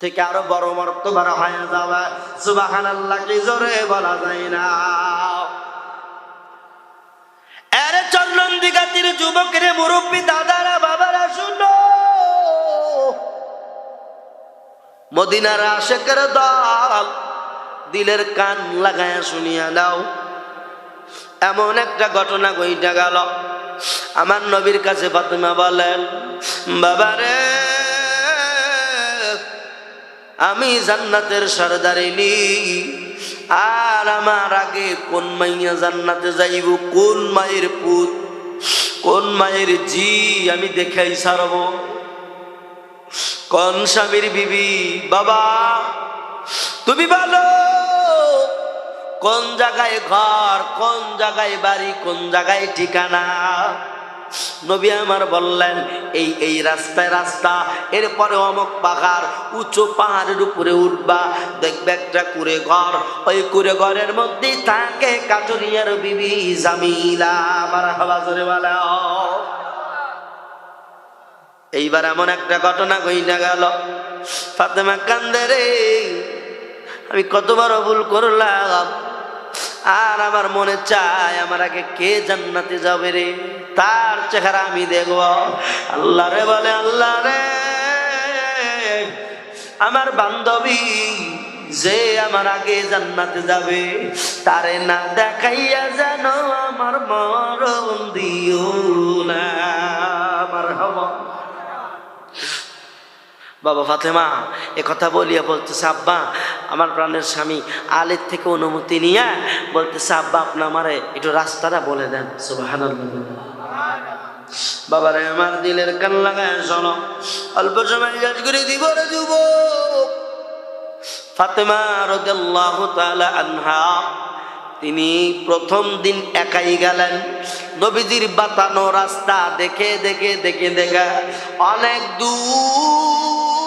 থেকে আরো বড় মর্তবার হয়ে যাবে। সুবহানাল্লাহ কি জোরে বলা যায় না। আরে চন্নন্দিকাতির যুবকের মুরব্বী দাদারা বাবারা শুনো, মদিনার আশেকের দল, দিলের কান লাগায়া শুনিয়া দাও। এমন একটা ঘটনা ঘইটা গেল। আমার নবীর কাছে ফাতেমা বলেন, বাবারে আমি জান্নাতের সরদারিনী, আর আমার আগে কোন মাইয়া জান্নাতে যাইব, কোন মায়ের পুত, কোন মায়ের জি আমি দেখাই ছাড়ব, কোন স্বামীর বিবি। বাবা তুমি বলো কোন জায়গায় ঘর, কোন জায়গায় বাড়ি, কোন জায়গায় ঠিকানা। নবী আমার বললেন, এই এই রাস্তায় রাস্তা, এরপরে অমুক পাহাড়, উঁচু পাহাড়ের উপরে উঠবা, দেখবে একটা কুড়ে ঘর, ওই কুড়ে ঘরের মধ্যেই থাকে কাটুরিয়ার বিবি জামিলা। মারহাবা জোরে বলো। এইবার এমন একটা ঘটনা ঘইনা গেল, ফাতেমা কান্দে রে, আমি কতবার ভুল করলাম, আর আমার মনে চায় আমার আগে কে জান্নাতে যাবে রে, তার চেহারা আমি দেখব। আল্লাহ রে বলে, আল্লাহ রে আমার বান্ধবী যে আমার আগে জান্নাতে যাবে, তারে না দেখাইয়া যেন আমার মরণ দিও না। মারহাবা। বাবা ফাতেমা এ কথা বলিয়া বলতেছে, আব্বা আমার প্রাণের স্বামী আলীর থেকে অনুমতি নিয়ে বলতেছে, আব্বা আপনি আমারে একটু রাস্তাটা বলে দেন। সুবহানাল্লাহ। বাবারে আমার দিলের কান লাগায় শোনো, অল্প সময় কাজ করে দিব রে যুবক। ফাতেমা রাদিয়াল্লাহু তাআলা আনহা তিনি প্রথম দিন একাই গেলেন, নবীজির বাতানো রাস্তা দেখে দেখে দেখে দেখে অনেক দূর,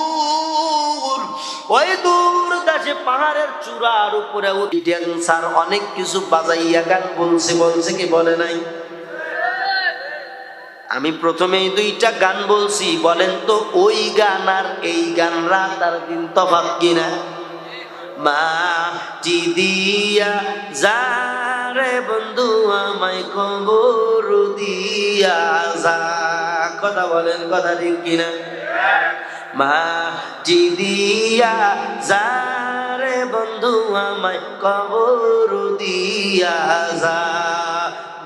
ওই দূর দেশে পাহাড়ের চূড়ার উপরে ড্যান্সার অনেক কিছু বাজাইয়া গান বলছে কি বলে নাই? আমি প্রথমেই দুইটা গান বলছি, বলেন তো ওই গান আর এই গান রাত আর দিন তফাৎ কিনা? মাটি দিয়া যারে বন্ধু আমায় খবর দিয়া যা। কথা বলেন, কথা ঠিক কিনা? মাটি দিয়া যারে বন্ধু আমায় খবর দিয়া যা,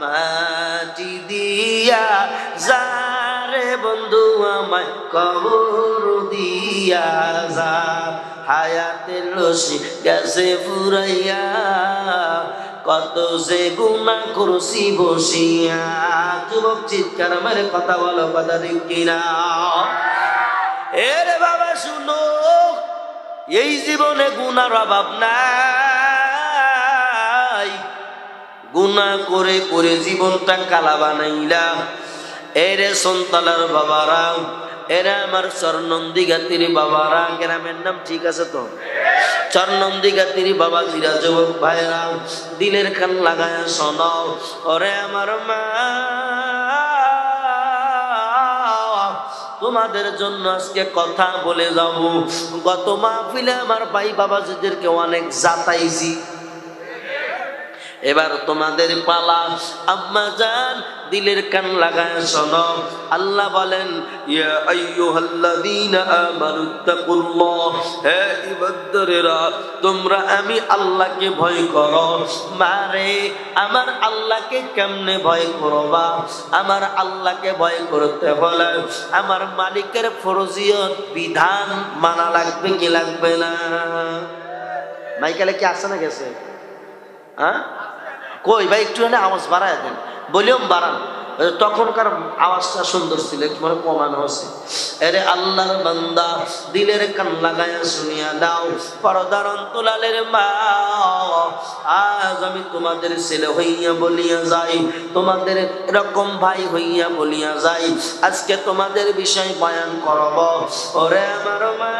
মাটি দিয়া যারে বন্ধু আমায় খবর দিয়া যা। হায়াতের রশি গেছে ফুরাইয়া, কত যে গুনাহ করছি বসিয়া। যুবক চিৎকার মেরে কথা বলো, কথা ঠিক কিনা? এরে বাবা শুনো, এই জীবনে গুনার অভাব নাই। গুনাহ করে করে জীবনটা কালা বানাইলাম। এরে সন্তালার বাবারা, এরা আমার চরনন্দিঘাতির বাবারা, গ্রামের নাম ঠিক আছে তো? চরনন্দিঘাতির বাবা জিরা, যুবক ভাইরা দিলের কান লাগায় শোনো। ওরে আমার মা, তোমাদের জন্য আজকে কথা বলে যাব। গত মাহফিলে আমার ভাই বাবাজিদেরকে অনেক জাতাইছি, এবার তোমাদের পালা। আম্মা জান দিলের কান লাগায় শোনো। আল্লাহ বলেন, ইয়া আইয়ুহাল্লাযীনা আমানুত্তাকুল্লাহ, হে ইবাদদারেরা তোমরা আমি আল্লাহকে ভয় করো। মারে আমার আল্লাহকে কেমনে ভয় করবা? আমার আল্লাহকে ভয় করতে হলে আমার মালিকের ফরজিয়ত বিধান মানা লাগবে কি লাগবে না? মাইকেলে কি আসে না গেছে? হ্যাঁ কই ভাই, একটু আওয়াজ বাড়ায় দেন, ভলিউম বাড়ান। তখনকার আওয়াজটা সুন্দর ছিল, একটু মানে কমানো হচ্ছে। এরে আল্লাহর বান্দা দিলের কান লাগায়া শুনিয়া দাও। পর্দার অন্তরালের মা, আজ আমি তোমাদের ছেলে হইয়া বলিয়া যাই, তোমাদের এরকম ভাই হইয়া বলিয়া যাই, আজকে তোমাদের বিষয় বয়ান করব। ওরে আমার মা,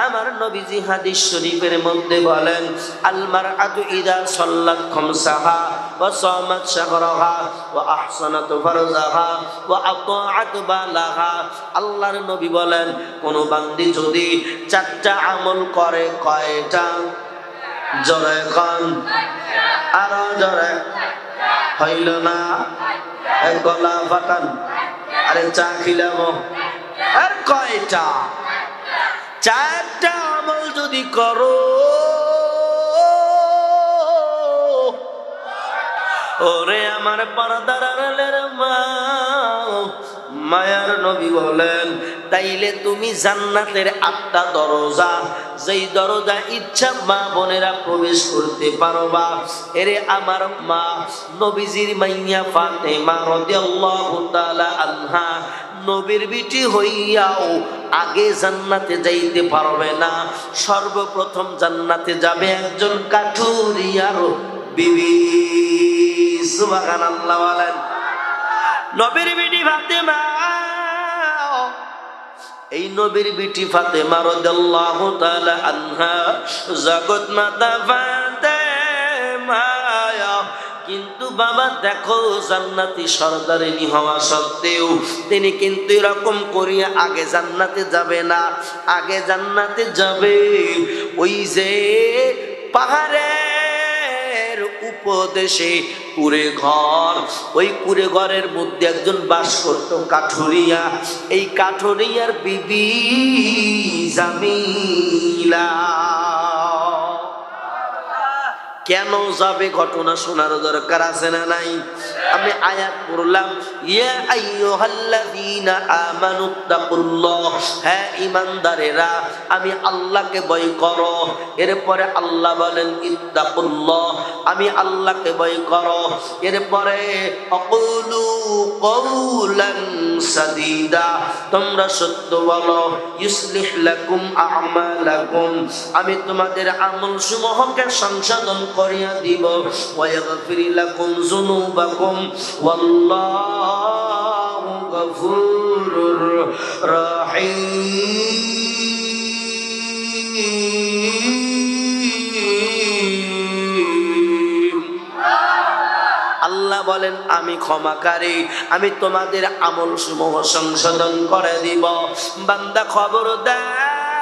আমার নবীজি হাদিস শরীফের মধ্যে বলেন আল মারআতু ইযা সাল্লাত খামসাহা ওয়া সামাত শাহরাহা ওয়া আহসানাত ফারজাহা ওয়া আতাআত বালাহা। আল্লাহর নবী বলেন কোন বান্দি যদি চারটা আমল করে, কয়টা? জোরে কোন, আরো জোরে, হইল না? গলা ফাটান, আরে চা খিলাম। আর কয়টা? চারটা আমল যদি করো, ওরে আমার পর্দার আড়ালের মা, মায়ার নবী বলেন তাইলে তুমি জান্নাতের 8টা দরজা, যেই দরজা ইচ্ছা মা বোনেরা প্রবেশ করতে পারবা। এরে আমার মা নবীজির মাইয়া ফাতেমা রাদিয়াল্লাহু তাআলা আনহা নবীর বিটি হইয়াও আগে জান্নাতে যাইতে পারবে না। সর্বপ্রথম জান্নাতে যাবে একজন কাঠুরিয়ার বিবি। সুবহানাল্লাহ বলেন। নবীর বিটি ফাতেমা, এই নবীর বিটি ফাতেমা রাদিয়াল্লাহু তাআলা আনহা জগৎ মাতা ফাতেমা, কিন্তু বাবা দেখো জান্নাতি সরদারিনী হওয়া সত্ত্বেও তিনি কিন্তু এরকম করিয়া আগে জান্নাতে যাবে না। আগে জান্নাতে যাবে ওই যে পাহাড়ের উপদেশে কুড়ে ঘর, ওই কুড়ে ঘরের মধ্যে একজন বাস করত কাঠুরিয়া। এই কাঠুরিয়ার বিবি জামিলা। কেন যাবে ঘটনা শোনার দরকার আছে না নাই? আমি আয়াত পড়লাম, ইয়া আইয়ুহাল্লাযীনা আমানুত্তাকুল্লাহ, হে ঈমানদারেরা আমি আল্লাহকে ভয় করো। এরপরে আল্লাহ বলেন ইত্তাকুল্লাহ, আমি আল্লাহকে ভয় করো। এরপরে আকুলু কওলান সাদীদা, তোমরা সত্য বলো। ইউসলিহ লাকুম আ'মালাকুম, আমি তোমাদের আমলসমূহকে সংশোধন করিয়া দিব। ওয়া ইয়াগফির লাকুম যুনুবাকুম ওয়াল্লাহু গফুরুর রহিম। আল্লাহ বলেন আমি ক্ষমাকারী, আমি তোমাদের আমলসমূহ সংশোধন করে দিব। বান্দা খবরদার,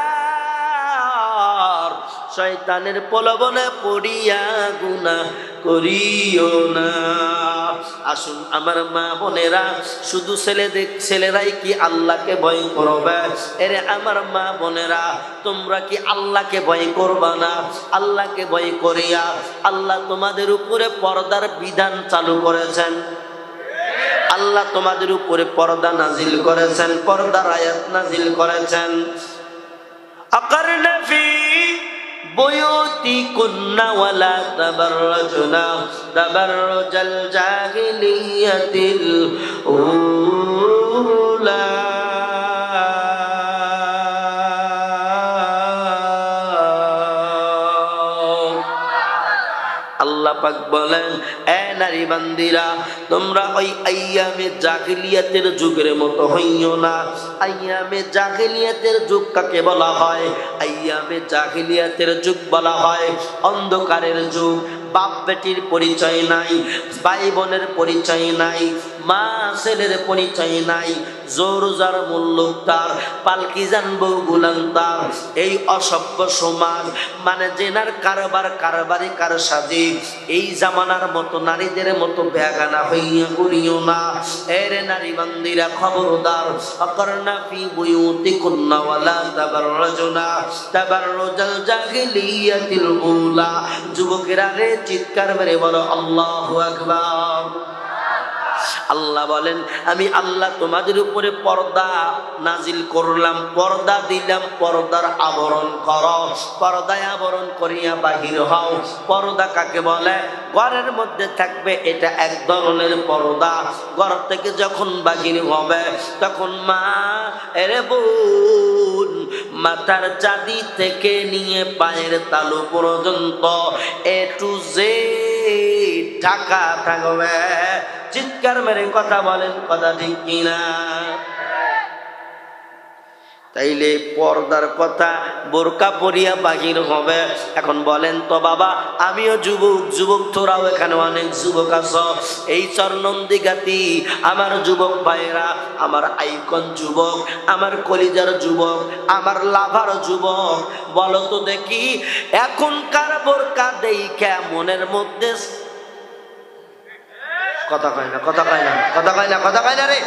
শয়তানের প্রলোভনে পড়িয়া গুনাহ করিও না। আসুন আমার মা বোনেরা, শুধু ছেলেরাই কি আল্লাহকে ভয় করবে? এরে আমার মা বোনেরা, তোমরা কি আল্লাহকে ভয় করবা না? আল্লাহকে ভয় করিয়া আল্লাহ তোমাদের উপরে পর্দার বিধান চালু করেছেন। আল্লাহ তোমাদের উপরে পর্দা নাজিল করেছেন, পর্দার আয়াত নাজিল করেছেন। আকারনা ফি বুয়ুতিকুন্না ওয়ালা তাবাররাজনা তাবাররুজাল জাহিলিয়াতিল উলা। আল্লাহ পাক বলেন, এ নারী বান্দিরা, তোমরা ওই আইয়ামে জাহিলিয়াতের যুগের মতো হইও না। আইয়ামে জাহিলিয়াতের যুগ কাকে বলা হয়? আইয়ামে জাহিলিয়াতের যুগ বলা হয় অন্ধকারের যুগ। বাপ বেটির পরিচয় নাই, ভাই বোনের পরিচয় নাই, মা ছেলের পরিচয় নাই, জোর যার মূল্য তার, পালকি জানবো গুলান তার। এই অসভ্য সমাজ, মানে জেনার কারবার, কারবারি কার সাজে। এই জামানার মতো নারীদের মতো বেগানা হইয়া করিও না। এরে নারী বান্দিরা খবরদার, আকারনা ফি বুয়ুতিকুন্না ওয়ালা তাবাররাজনা তাবাররুজাল জাহিলিয়াতিল উলা। যুবকেরা রে, চিৎকার মেরে বলো আল্লাহু আকবার। আল্লাহ বলেন, আমি আল্লাহ তোমাদের উপরে পর্দা নাজিল করলাম, পর্দা দিলাম, পর্দার আবরণ করো। পর্দায় আবরণ করিয়া বাহির হও। পর্দা কাকে বলে? ঘরের মধ্যে থাকবে, এটা এক ধরনের পর্দা। ঘর থেকে যখন বাহির হবে তখন মা, এরে বোন, মাথার চাঁদি থেকে নিয়ে পায়ের তালু পর্যন্ত এ টু জেড ঢাকা থাকবে। চিৎকার মেরে কথা বলেন, কথা ঠিক কিনা? তাইলে পর্দার কথা, বোরকা পরিয়া বাহির হবে। এখন বলেন তো বাবা, আমিও যুবক, তোরাও এখানে অনেক যুবক আছো, এই চরনন্দিঘাতি আমার যুবক ভাইরা, আমার আইকন যুবক, আমার কলিজার যুবক, আমার লাভার যুবক, বলো তো দেখি এখনকার বোরকা দেইখা মনের মধ্যে কথা কয় না রে,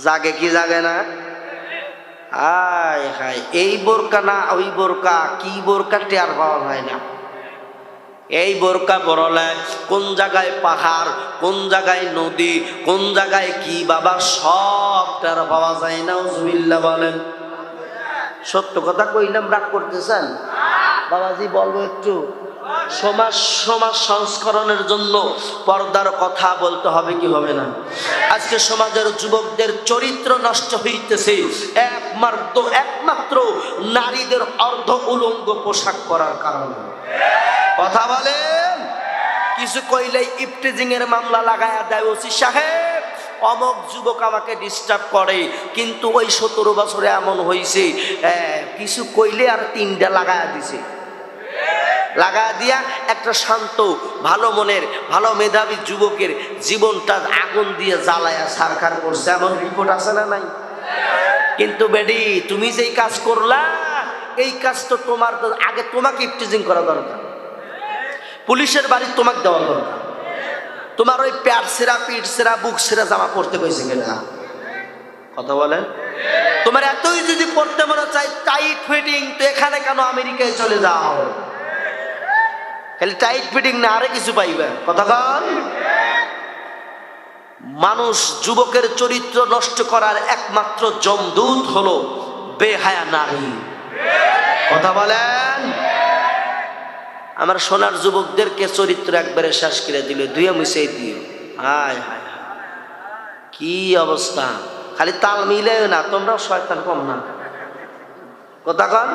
জাগে কি জাগে না? হায় হায়, এই বোরকা না ওই বোরকা, কি বোরকা টের পাওয়া যায় না। এই বোরকা পরলে কোন জায়গায় পাহাড়, কোন জায়গায় নদী, কোন জায়গায় কি বাবা সব টের পাওয়া যায় না। উজুবিল্লাহ বলেন। সত্য কথা কইলাম, রাগ করতেছেন? বাবাজি বলবো একটু, সমাজ সংস্করণের জন্য পর্দার কথা বলতে হবে কি হবে না? আজকে সমাজের যুবকদের চরিত্র নষ্ট হইতেছে একমাত্র নারীদের অর্ধ উলঙ্গ পোশাক পরার কারণে। কথা বলেন। কিছু কইলেই ইফটিজিং এর মামলা লাগায়া দেয় ওসি সাহেব, অমক যুবক আমাকে ডিস্টার্ব করে, কিন্তু ওই 17 বছরে এমন হয়েছে কিছু কইলে আর 3টা লাগায়া দিছে, লাগা দিয়া একটা শান্ত ভালো মনের ভালো মেধাবী যুবকের জীবনটা আগুন দিয়ে জ্বালায়া সারখার করছে, এমন রিপোর্ট আছে না নাই? কিন্তু বেডি তুমি যেই কাজ করলা, এই কাজ তো তোমার আগে তোমাকে ইফটিজিং করা দরকার, পুলিশের বাড়ি তোমাকে দেওয়া দরকার। তোমার ওই প্যাট সেরা, পিঠ সেরা, বুক সেরা জামা পড়তে কইছে কিনা? কথা বলেন। তোমার এতই যদি পড়তে মনে চাই টাইট ফিটিং, তো এখানে কেন আমেরিকায় চলে যাও? খালি টাইট ফিটিং না, আরে কিছু পাইবে। কথা বল। মানুষ যুবকের চরিত্র নষ্ট করার একমাত্র জমদূত হলো বেহায়া নারী। কথা বলেন। আমার সোনার যুবকদেরকে চরিত্র একবারে শেষ করে দিল, দুইয়া মিশাই দিও। হায় হায় হায়, কি অবস্থা! খালি তাল মিলেও না, তোমরাও শয়তান কম না। কথা কন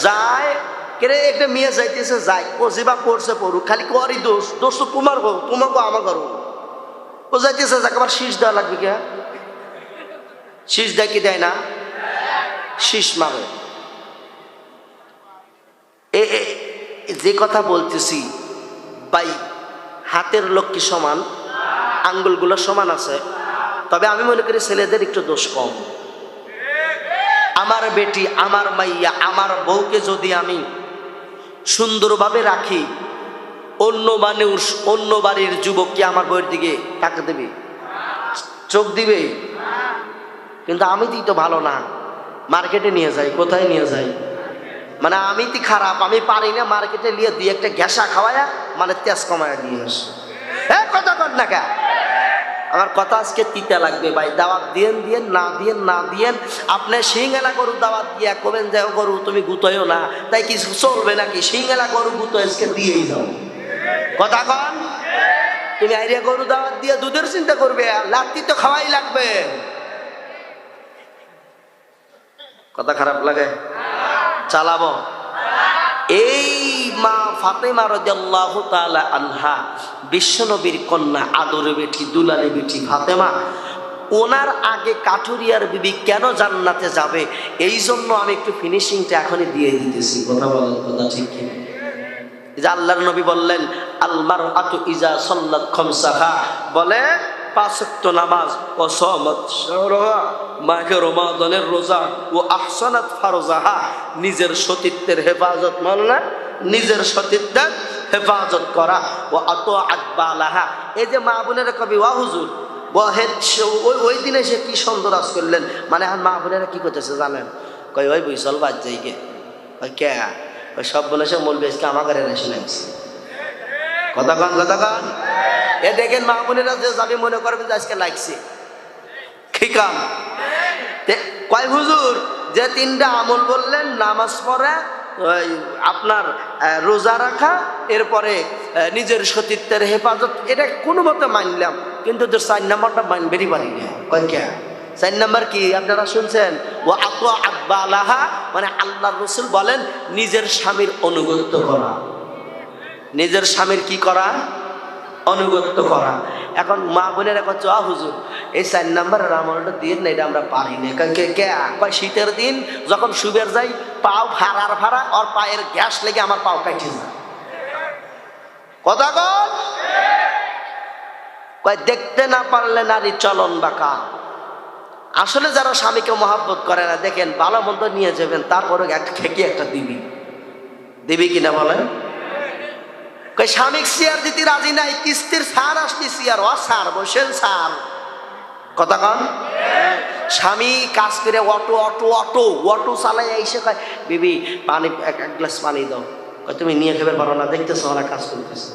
যায় কেরে, একটা মেয়ে যাইতেছে যাই, ও যেবা পড়ছে পড়ুক, খালি করি দোষ তো তোমার গো, তোমার গো আমার করো। ও যাইতেছে যাকে আবার শীষ দেওয়া লাগবে কে? শীষ দেয় কি দেয় না? শীষ মারে। যে কথা বলতেছি ভাই, হাতের লক্ষ্মী সমান, আঙ্গুলগুলো সমান আছে, তবে আমি মনে করি ছেলেদের একটু দোষ কম। আমার বেটি, আমার মাইয়া, আমার বউকে যদি আমি সুন্দরভাবে রাখি, অন্য মানুষ, অন্য বাড়ির যুবক কি আমার বউয়ের দিকে তাকে দেবে? চোখ দিবে? কিন্তু আমি তো ভালো না, মার্কেটে নিয়ে যাই। কোথায় নিয়ে যাই? মানে আমি তো খারাপ, আমি পারি না, মার্কেটে নিয়ে দিয়ে একটা গ্যাসা খাওয়ায়া মানে তেজ কমায়া দিয়ে আসে। হ্যাঁ, কথা কর না কে? আমার কথা আজকে তিতা লাগবে ভাই। দাওয়াত দিয়েন না দিয়েন, আপনি সিংহেলা গরু দাওয়াত দিয়া করবেন যে গরু তুমি গুতোয়ও না, তাই কিছু চলবে নাকি? সিংহেলা গরু গুতো আজকে দিয়েই যাও। কথা কন। তুমি আইরিয়া গরু দাওয়াত দিয়ে দুধের চিন্তা করবে, লাত্তি তো খাওয়াই লাগবে। কথা খারাপ লাগে? চালাবো। এই মা ফাতেমা রাদিয়াল্লাহু তাআলা আনহা, বিশ্বনবীর কন্যা, আদরের বেটি, দুলালের বেটি ফাতেমা, ওনার আগে কাঠুরিয়ার বিবি কেন জান্নাতে যাবে, এই জন্য আমি একটু ফিনিশিংটা এখনই দিয়ে দিতেছি। কথা বলেন, কথা ঠিক কিনা? যে আল্লাহর নবী বললেন, আল মারআতু ইজা সাল্লাত খামসাহা, বলে 5 ওয়াক্ত নামাজ, ও সামাত শাহরাহা, মাহে রমাদানের রোজা, ও আহসানাত ফারজাহা, নিজের সতীত্বের হেফাজত, মানে না নিজের সতীত্বের হেফাজত করা, ও আতাআত বালাহা। এই যে মা বোনেরা কবি ওয়া হুজুর ওই দিনে সে কি সুন্দর আজ করলেন, মানে এখন মা বোনেরা কি করতেছে জানেন? কই ওই বইসল বাদ যাই গে, ওই কে ওই সব বলে সে মলবে আজকে আমার ঘরে রেসে লাগছে। কথা কন, কথা কন। এ দেখেন মা বোনেরা যে যাবে মনে করবেন যে আজকে লাগছে কি কাম। কয় হুজুর যে 3টা আমল বললেন, নামাজ পড়া, আপনার রোজা রাখা, এরপরে নিজের সতীত্বের হেফাজত, এটা কোনো মতে মানলাম, কিন্তু 4 নাম্বারটা মানবেরই পারি না। কয় কে? 4 নাম্বার কি আপনারা শুনছেন? ও আতাআত বালাহা, মানে আল্লাহর রাসূল বলেন নিজের স্বামীর অনুগত্য করা। নিজের স্বামীর কি করা? অনুগত্য করা। এখন মা বোনেরা কচ্ছে হুজুর এই 4 নম্বরের আমলটা দিন না, এটা আমরা পারি না। কয় শীতের দিন যখন শুবের যাই পাও ভাড়া আর পায়ের গ্যাস লেগে আমার পাও কাটছে না। কথা কয় দেখতে না পারলে নারী চলন বাঁকা। আসলে যারা স্বামীকে মহাব্বত করে না, দেখেন ভালো মন্দ নিয়ে যাবেন, তারপরে একটা ঠেকি একটা দিবি কিনা বলেন? স্বামী চেয়ার দিতে রাজি নাই, কিস্তির সার আসলি চেয়ার ও সার বসেন সার। কথা কন। স্বামী কাজ করে অটো চালাই এসে কয় বিবি পানি এক গ্লাস পানি দাও। তুমি নিয়ে খেতে পারো না, দেখতেছো ওরা কাজ করতেছে।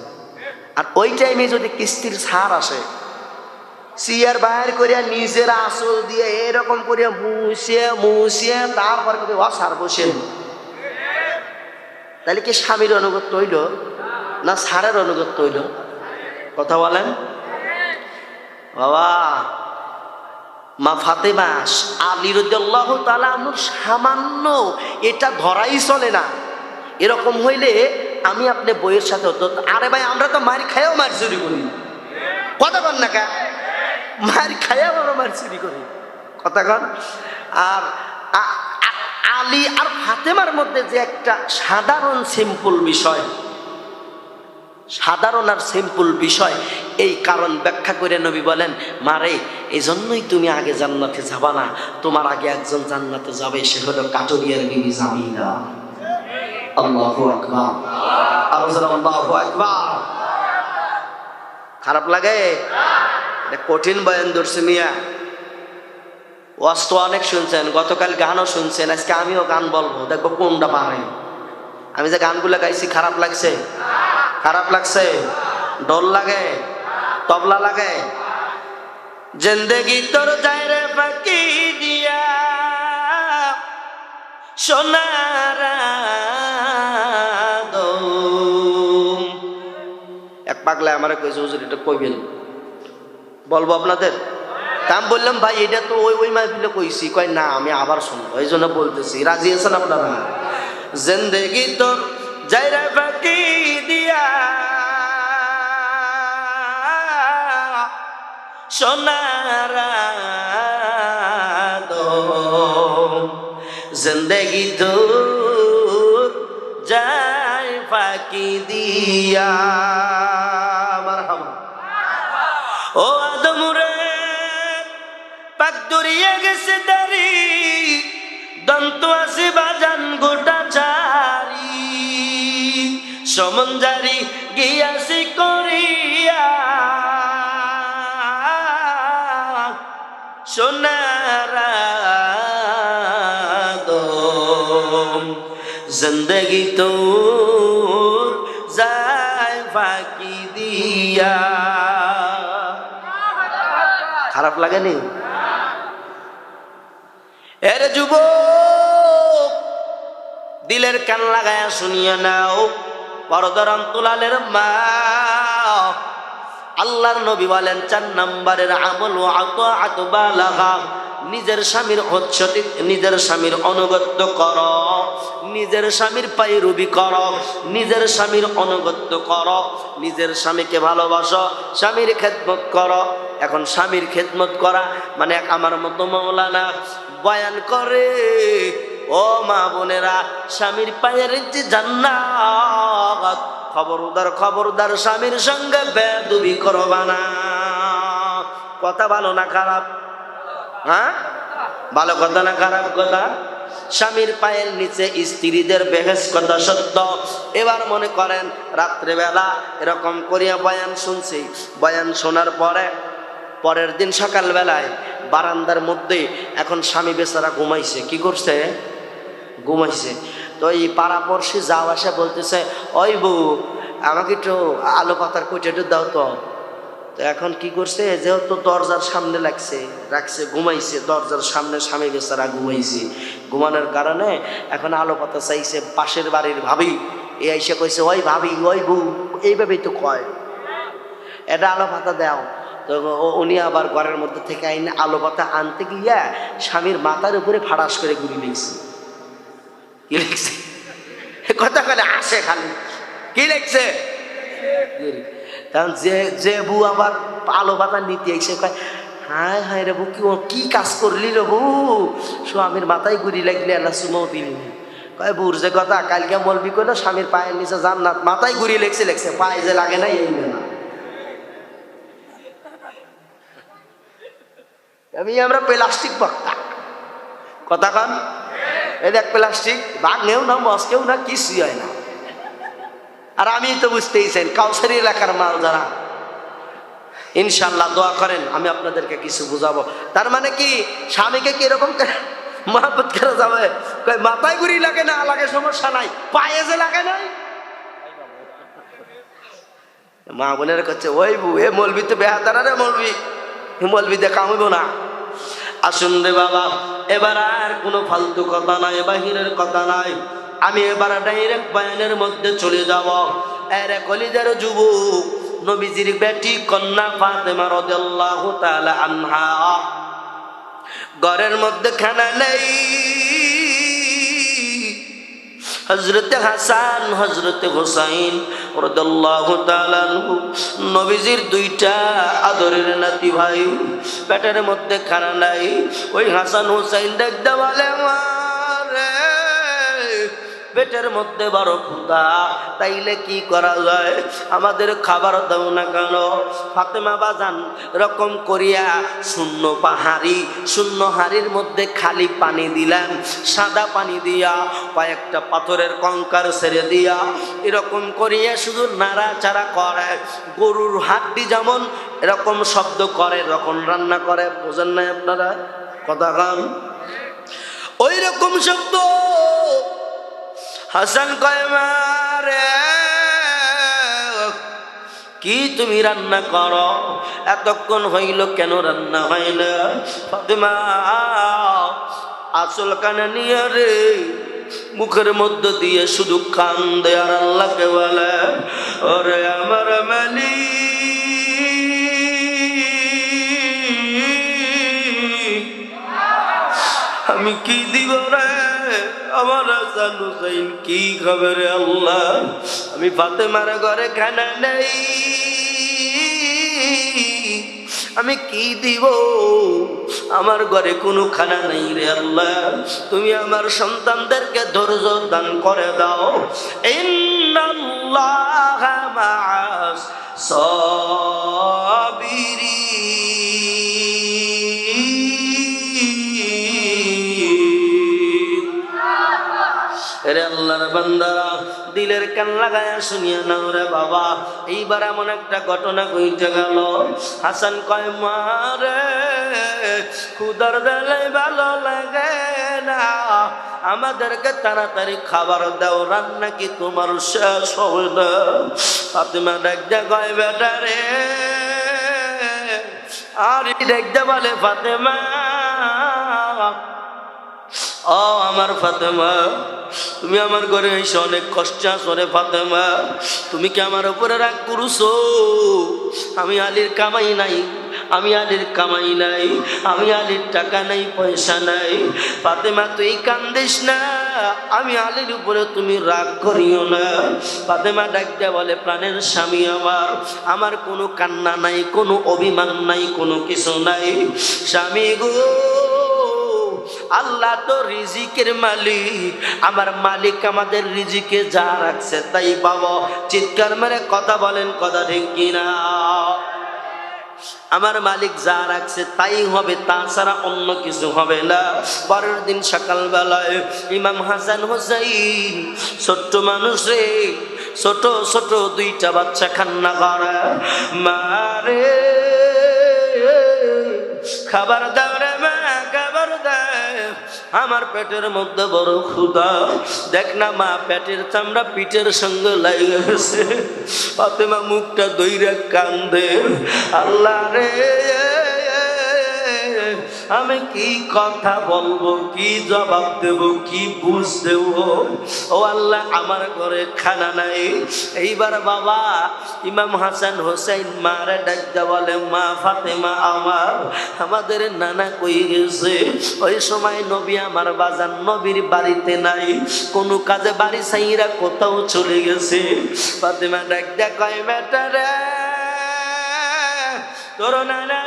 আর ওই টাইমে যদি কিস্তির সার আসে, চেয়ার বাইর করিয়া নিজের আসল দিয়ে এরকম করিয়া মুছিয়ে তারপর ও সার বসেন, তাহলে কি স্বামীর অনুগত হইল না সারের অনুগত হইল? কথা বলেন বাবা। মা ফাতেমা আলী রাদিয়াল্লাহু তাআলা আনহুর সামান্য এটা ধরাই চলে না। এরকম হইলে আমি আপনি বইয়ের সাথে হতো, আরে ভাই আমরা তো মার খাইও মার চুরি করি। কথা কন না কা, মার খাইও আমরা মার চুরি করি। কথা কন। আর আলী আর ফাতেমার মধ্যে যে একটা সাধারণ সিম্পল বিষয়, এই কারণ ব্যাখ্যা করে নবী বলেন, মারে এই জন্যই তুমি আগে জান্নাতে যাবা না, তোমার আগে একজন জান্নাতে যাবে, সে হলো কাটুরিয়ার বিবি জামিলা। আল্লাহু আকবার, আল্লাহু আকবার। খারাপ লাগে? এটা কঠিন বয়ান ধরছে মিয়া। ওয়াজ তো অনেক শুনছেন, গতকাল গানও শুনছেন, আজকে আমিও গান বলবো, দেখবো কোনটা পারে। আমি যে গানগুলো গাইছি খারাপ লাগছে? খারাপ লাগছে? ডোল লাগে, তবলা লাগে। জিন্দেগি তোর যায় রে ফাঁকি দিয়া সোনারা দম। এক পাগলা আমারে কইছে হুজুর এটা কইবেন, বলবো আপনাদের? আমি বললাম ভাই এটা তো ওই মাহফিলে কইছি। কয় না আমি আবার শুনবো, এই জন্য বলতেছি। রাজি আছেন আপনারা? জিন্দেগি তোর যায় রে ফাঁকি দিয়া সোনারা দম, জিন্দেগি তোর যায় ফাঁকি দিয়া। মারহাবা। ও আদম রে পাক দরিয়ে গেছে দারি, দন্ত আছে বাজান গোটা চারি, সমঞ্জারি গিয়াছি করিয়া সোনারা দম, জিন্দেগি তোর যায় ফাঁকি দিয়া। খারাপ লাগেনি? এর যুবক দিলের কান লাগায়া শুনিয়া নাও, পরদার অন্তরালের মা, আল্লাহর নবী বলেন 4 নম্বরের আমল আতাআত বালাগা, নিজের স্বামীর হচ্ছতি, নিজের স্বামীর অনুগত্য কর, নিজের স্বামীর পায়রবি কর, নিজের স্বামীর অনুগত্য কর, নিজের স্বামীকে ভালোবাসো, স্বামীর খেদমত কর। এখন স্বামীর খেদমত করা মানে আমার মতো মৌলানা বয়ান করে, ও মা বোনেরা, স্বামীর পায়ের যে জান্নাত, খবরদার স্বামীর সঙ্গে বেয়াদবি করবা না। কথা ভালো না খারাপ? হ্যাঁ, ভালো কথা না খারাপ কথা? স্বামীর পায়ের নিচে স্ত্রীদের বেহেস কথা সত্য। এবার মনে করেন রাত্রেবেলা এরকম করিয়া বয়ান শুনছি, বয়ান শোনার পরের দিন সকালবেলায় বারান্দার মধ্যে এখন স্বামী বেচারা ঘুমাইছে। কি করছে? ঘুমাইছে। তো এই পাড়াপড়শি যাও আসে বলতেছে, ওই বউ আমাকে একটু আলু পাতার কুইটা দাও তো। তো এখন কি করছে, যেহেতু দরজার সামনে রাখছে, ঘুমাইছে দরজার সামনে, স্বামী বেচারা ঘুমাইছে। ঘুমানোর কারণে এখন আলু পাতা চাইছে। পাশের বাড়ির ভাবি এ এসে কইছে, ওই ভাবি, ওই বউ, এইভাবেই তো কয়, এটা আলু পাতা দাও। তো উনি আবার ঘরের মধ্যে থেকে আইনে আলু পাতা আনতে গিয়া স্বামীর মাথার উপরে ফাড়াস করে গুলি লেগছে। কি লেগছে? কথা বলে আসে খালি কি লেগছে? কারণ যে যে বউ আবার আলো পাতা নিতে এসে কয়, হায় হায় রে বউ, কি কাজ করলি রে বউ, স্বামীর মাথায় গুড়ি লাগলে আল্লাহ সুমাও দিলি। কয় বউর যে কথা, কালকে বলবি কইলো স্বামীর পায়ের নিচে জান্নাত, মাথায় গুড়ি লেগছে পায়ে যে লাগে না এই না। আমরা প্লাস্টিক বক্তা কথা কান, এই দেখ প্লাস্টিক ভাঙেও না মস্কেও না কিছুই হয় না। আর আমি তো বুঝতেই চাই কাউসারি এলাকার মাল যারা, ইনশাল্লাহ দোয়া করেন, আমি আপনাদেরকে কিছু বুঝাবো। তার মানে কি স্বামীকে কিরকম মহাব্বত করা যাবে? মাথায় গুড়ি লাগে না লাগে সমস্যা নাই, পায়ে যে লাগে নাই। মা বোনের করছে ওই বউ এ মলবি তো বেহাতারা রে মলবি, মলবি দেখা হইব না। আসুন রে বাবা, এবার আর কোনো ফালতু কথা নাই, বাহিরের কথা নাই, আমি এবার ডাইরেক্ট বয়ানের মধ্যে চলে যাব। এরে কলিজার যুবক, নবীজির বেটি কন্যা ফাতেমা রাদিয়াল্লাহু তাআলা আনহা, ঘরের মধ্যে খানা নেই। হযরতে হাসান হযরতে হুসাইন রাদিয়াল্লাহু তাআলা আনহু, নবীজির দুইটা আদরের নাতি ভাই, পেটের মধ্যে খানা নাই। ওই হাসান হুসাইন দেখতে বলে, মারে পেটের মধ্যে বড় ক্ষুধা, তাইলে কি করা যায়, আমাদের খাবার দাও না কেন? ফাতেমা বাজান এরকম করিয়া শূন্য হাড়ির মধ্যে খালি পানি দিলেন, সাদা পানি দিয়া কয়েকটা পাথরের কঙ্কার ছেড়ে দিয়া এরকম করিয়া শুধু নাড়াচাড়া করে। গরুর হাড্ডি যেমন এরকম শব্দ করে যখন রান্না করে, বোঝেন নাই আপনারা কথা গান, ওই রকম শব্দ। হাসান কয়, মারে কি তুমি রান্না করো, এতক্ষণ হইল কেন রান্না হয় না? ফাতেমা আসল কানে নিয়ে রে মুখের মধ্যে দিয়ে শুধু কান্দে আর আল্লাহকে বলে, ওরে আমার মালিক, আমি কি দিব রে আমার হাসান হুসাইন, কি খাবে রে আল্লাহ? আমি ফাতেমার ঘরে খানা নেই, আমি কি দিব? আমার ঘরে কোনো খানা নেই রে আল্লাহ, তুমি আমার সন্তানদেরকে ধৈর্য দান করে দাও। ইন্নাল্লাহা মা'আস সাবিরিন। রে আল্লাহর বান্দারা, দিলের কান লাগায়া শুনিয়া নাও রে বাবা। এইবার এমন একটা ঘটনা ঘটে গেল। হাসান কয়, মারে ক্ষুধার বেলায় ভালো লাগে না, আমাদেরকে তাড়াতাড়ি খাবার দাও, রান্না কি তোমার শেষ হবে না? ফাতেমা দেখতে কয়, বেটা রে, আর দেখতে বলে, ফাতেমা ও আমার ফাতেমা, তুমি আমার ঘরে এসে অনেক কষ্ট আছো রে ফাতেমা, তুমি কি আমার উপরে রাগ করছো? আমি আলীর কামাই নাই, আমি আলীর কামাই নাই, আমি আলীর টাকা নাই, পয়সা নাই। ফাতেমা তুই কান্দিস না, আমি আলীর উপরে তুমি রাগ করিও না। ফাতেমা ডাকতে বলে, প্রাণের স্বামী আমার, আমার কোনো কান্না নাই, কোনো অভিমান নাই, কোনো কিছু নাই। স্বামী গো, আল্লাহ তো রিজিকের মালিক, আমার মালিক আমাদের রিজিকে যা রাখছে তাই পাবো। চিৎকার মেরে কথা বলেন, কথা ঠিক কিনা? আমার মালিক যা রাখছে তাই হবে, তাছাড়া অন্য কিছু হবে না। পরের দিন সকালবেলায় ইমাম হাসান হুসাইন, ছোট্ট মানুষ রে, ছোট ছোট দুইটা বাচ্চা কান্না করে, মারে খাবার দাও রে মা, খাবার দাও, আমার পেটের মধ্যে বড় ক্ষুধা। দেখ না মা, পেটের চামড়া পিঠের সঙ্গে লাগে গেছে। ফাতেমা মুখটা দইরা কান্দে, আল্লাহ রে আমি কি কথা বলবো, কি জবাব দেব, কি বুঝ দেব? ও আল্লাহ, আমার ঘরে খানা নাই। এইবার বাবা ইমাম হাসান হোসেন মারে ডাকতে বলে, মা ফাতেমা আমার, আমাদের নানা কই গেছে? ওই সময় নবী আমার বাজান নবীর বাড়িতে নাই, কোনো কাজে বাড়ি ছাইরা কোথাও চলে গেছে। ফাতেমা ডাকতে কয়, বেটা রে তোর নানা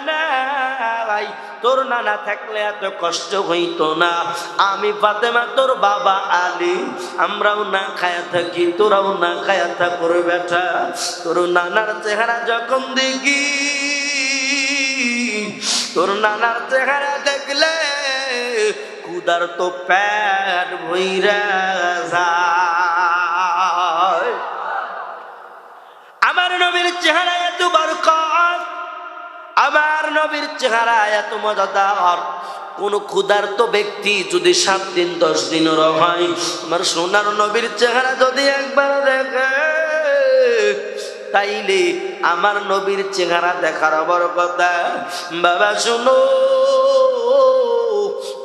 নাই, তোর নানা থাকলে এত কষ্ট হইতো না। আমি ফাতেমা তোর বাবা আলী, আমরাও না খায়া থাকি, তোরাও না খায়া থাকর বেটা। তোর নানার চেহারা যখন দেখি, তোর নানার চেহারা দেখলে ক্ষুধার তো পেট ভইরা যায়। আমার নবীর চেহারা এত বরকত, আমার নবীর চেহারা এত মজাদার। কোন ক্ষুধার্ত ব্যক্তি যদি 7 দিন 10 দিনের হয়, আমার সোনার নবীর চেহারা যদি একবার দেখে, তাইলে আমার নবীর চেহারা দেখার বরকত। বাবা শুনো,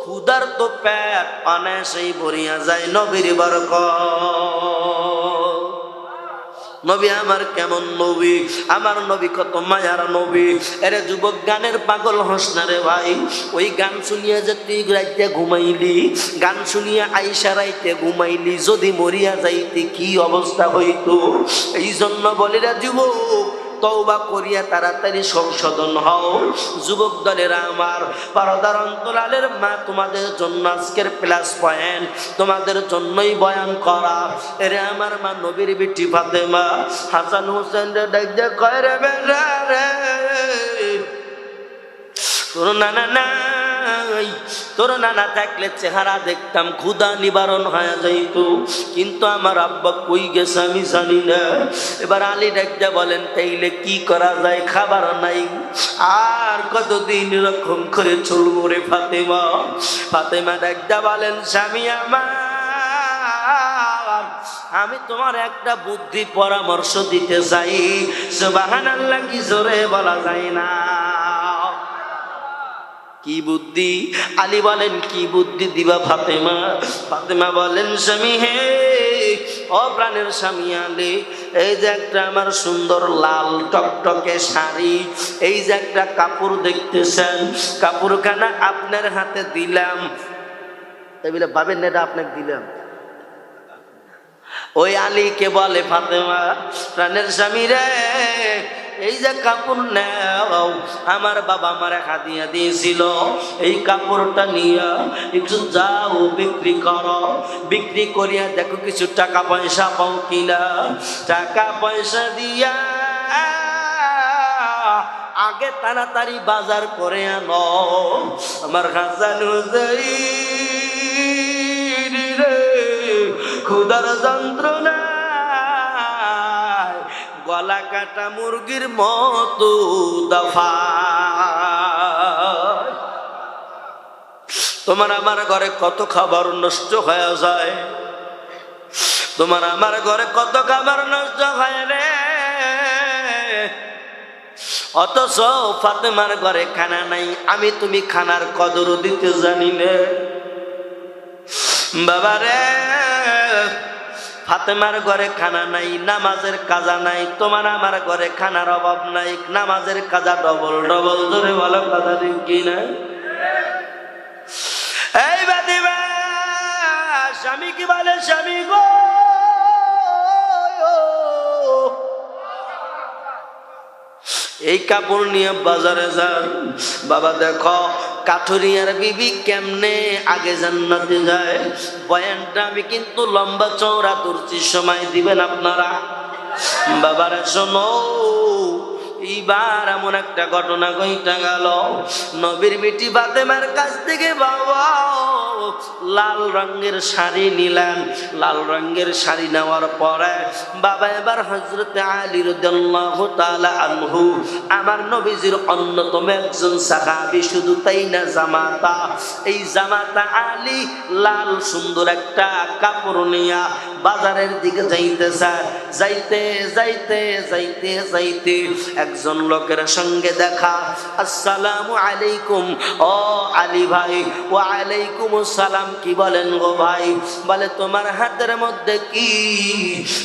ক্ষুধার্ত পেট অনায়াসেই ভরিয়া যায় নবীর বরকত। নবী আমার কেমন নবী, আমার নবী কত মায়ার নবী। এরে যুবক, গানের পাগল হস না রে ভাই। ওই গান শুনিয়া যে তুই রাইতে ঘুমাইলি, গান শুনিয়া আইসা রাইতে ঘুমাইলি, যদি মরিয়া যাইতে কি অবস্থা হইতো। এই জন্য বলি রে যুবক, তওবা করিয়া তাড়াতাড়ি সংশোধন হও। যুবক দলেরা আমার, পর্দার অন্তরালের মা, তোমাদের জন্য আজকের প্লাস পয়েন্ট, তোমাদের জন্যই বয়ান করা। এরে আমার মা নবীর বিটি ফাতেমা হাসান হোসেন রে ডাইতে কয় রে বেটা রে, তোর নানা নাই, তোর নানা থাকলে চেহারা দেখতাম, ক্ষুধা নিবারণ হয়ে যাইত, কিন্তু আমার আব্বা কই গেছে আমি জানি না। এবার আলী ডাকতে বলেন, তাইলে কি করা যায়, খাবার নাই, আর কতদিন এরকম করে চলবো রে ফাতেমা। ফাতেমা ডাকতে বলেন, স্বামী আমার, আমি তোমার একটা বুদ্ধি পরামর্শ দিতে চাই। সুবহানাল্লাহ, কি জোরে বলা যায় না। কি বুদ্ধি? আলী বলেন, কি বুদ্ধি দিবা ফাতেমা? ফাতেমা বলেন, স্বামী হে, ও প্রাণের স্বামী আলী, এই যে একটা আমার সুন্দর লাল টকটকে শাড়ি, এই যে একটা কাপড় দেখতেছেন, কাপড়খানা আপনার হাতে দিলাম। তাই বলে ভাবেন না এটা আপনাকে দিলাম। ওই আলীকে বলে, ফাতেমা প্রাণের স্বামী রে, এই যে কাপড় নাও, আমার বাবা আমার হাদিয়া দিয়েছিল, এই কাপড়টা নিয়ে একটু যাও বিক্রি করো, বিক্রি করিয়া দেখো কিছু টাকা পয়সা পাও কিনা। টাকা পয়সা দিয়া আগে তাড়াতাড়ি বাজার করে আনো। আমার হাসান হুসাইন রে, ক্ষুধার যন্ত্রণা গলা কাটা মুরগির মতো দফা। তোমার আমার ঘরে কত খাবার নষ্ট হয়ে যায়, তোমার আমার ঘরে কত খাবার নষ্ট হয় রে। অথচ ফাতেমার ঘরে খানা নাই, আমি তুমি খানার কদর দিতে জানি না। বাবা রে, ফাতেমার ঘরে খানা নাই, নামাজের কাজা নাই, তোমার আমার ঘরে খানার অভাব নাই, নামাজের কাজা ডবল ডবল। ধরে ভালো কথা ঠিক কিনা? এই ফাতেমা, স্বামী কি বলে, স্বামী গো, এই কাপড় নিয়ে বাজারে যান। বাবা দেখো কাঠুরিয়ার বিবি কেমনে আগে জান্নাতে যায়। বয়ানটা আমি কিন্তু লম্বা চওড়া ধরছি, সময় দিবেন আপনারা। বাবারা শোনো, এইবার এমন একটা ঘটনা ঘইটা গেল। নবীর বেটি ফাতেমার কাছ থেকে বাবা লাল রঙের শাড়ি নিলেন। লাল রঙের শাড়ি নেওয়ার পরে বাবা এবার হযরতে আলী রাদিয়াল্লাহু তাআলা আনহু, আমার নবীজির অন্যতম একজন সাহাবী, শুধু তাই না জামাতা, এই জামাতা আলী লাল সুন্দর একটা কাপড় নিয়া বাজারের দিকে যাইতেছে। যাইতে যাইতে যাইতে যাইতে একজন লোকের সঙ্গে দেখা। আসসালামু আলাইকুম। ও আলী ভাই। ওয়া আলাইকুম আসসালাম। কি বলেন গো ভাই? বলে তোমার হাতের মধ্যে কি?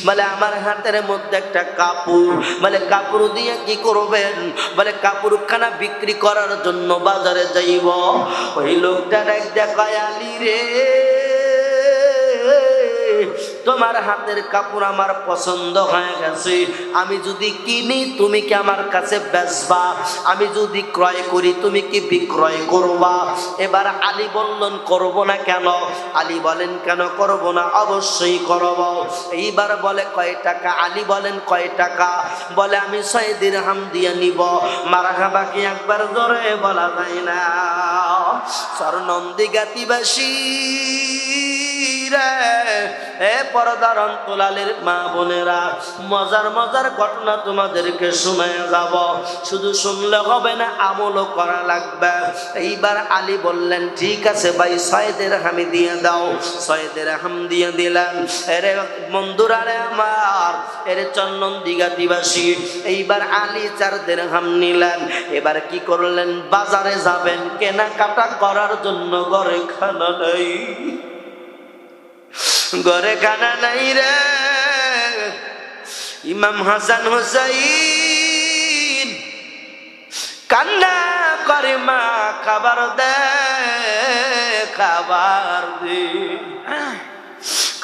বলে আমার হাতের মধ্যে একটা কাপড়। বলে কাপড় দিয়ে কি করবেন? বলে কাপড়খানা বিক্রি করার জন্য বাজারে যাইব। ওই লোকটা দেখায়, আলী রে তোমার হাতের কাপড় আমার পছন্দ হয়ে গেছে, আমি যদি কিনি তুমি কি আমার কাছে বেচবা, আমি যদি ক্রয় করি তুমি কি বিক্রয় করবা? এবার আলী বললেন করব না। কেন? আলী বলেন কেন করব না? অবশ্যই করব। এইবার বলে কয় টাকা? আলী বলেন কয় টাকা? বলে আমি 6 দিরহাম দিয়ে নিব। মারহাবা কি একবার জোরে বলা যায় না? স্বর্ণন্দিগাতিবাসী রে, এ পর্দার অন্তরালের মা বোনেরা, মজার মজার ঘটনা তোমাদেরকে শোনায় যাব। শুধু শুনলে হবে না, আমলও করা লাগবে। এইবার আলী বললেন ঠিক আছে ভাই, 6 দিরহাম দিয়ে দাও। 6 দিরহাম দিয়ে দিলেন। এরে বন্ধুরা রে আমার, এর চন্দনদিঘাতিবাসী, এইবার আলী 4 দিরহাম নিলেন। এবার কি করলেন? বাজারে যাবেন কেনাকাটা করার জন্য। ঘরে খানা নাই, ঘরে খানা নাই রে। ইমাম হাসান হুসাইন কান্না করে, মা খাবার দে, খাবার দে।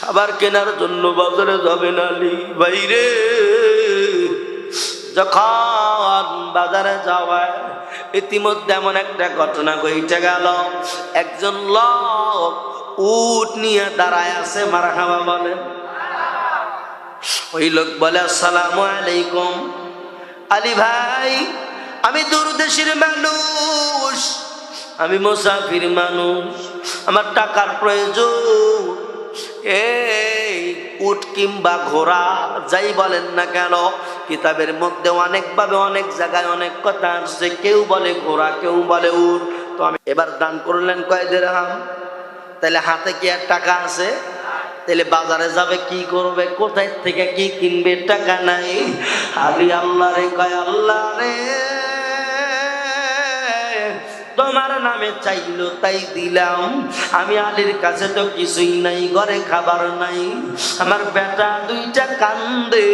খাবার কেনার জন্য বাজারে যাবেন আলী বাইরে। যখন বাজারে যাওয়ায় ইতিমধ্যে এমন একটা ঘটনা ঘটে গেল। একজন লোক উট নিয়ে দাঁড়ায় আছে। মারহাবা বলেন। ওই লোক বলে আসসালামু আলাইকুম। আলী ভাই, আমি দূরদেশের মানুষ, আমি মুসাফির মানুষ, আমার টাকার প্রয়োজন। এই উট কিংবা ঘোড়া যাই বলেন না কেন, কিতাবের মধ্যে অনেকভাবে অনেক জায়গায় অনেক কথা আসছে। কেউ বলে ঘোড়া, কেউ বলে উট। তো আমি এবার দান করলেন কয় দিরহাম। তাহলে হাতে কি আর টাকা আছে? তাহলে বাজারে যাবে কি করবে? কোথায় থেকে কি কিনবে? টাকা নাই। আলী আল্লাহ রে কয়, আল্লাহ রে তোমার নামে চাইলো তাই দিলাম। আমি আলীর কাছে তো কিছুই নাই, ঘরে খাবার নাই, আমার বেটা 2টা কান্দে।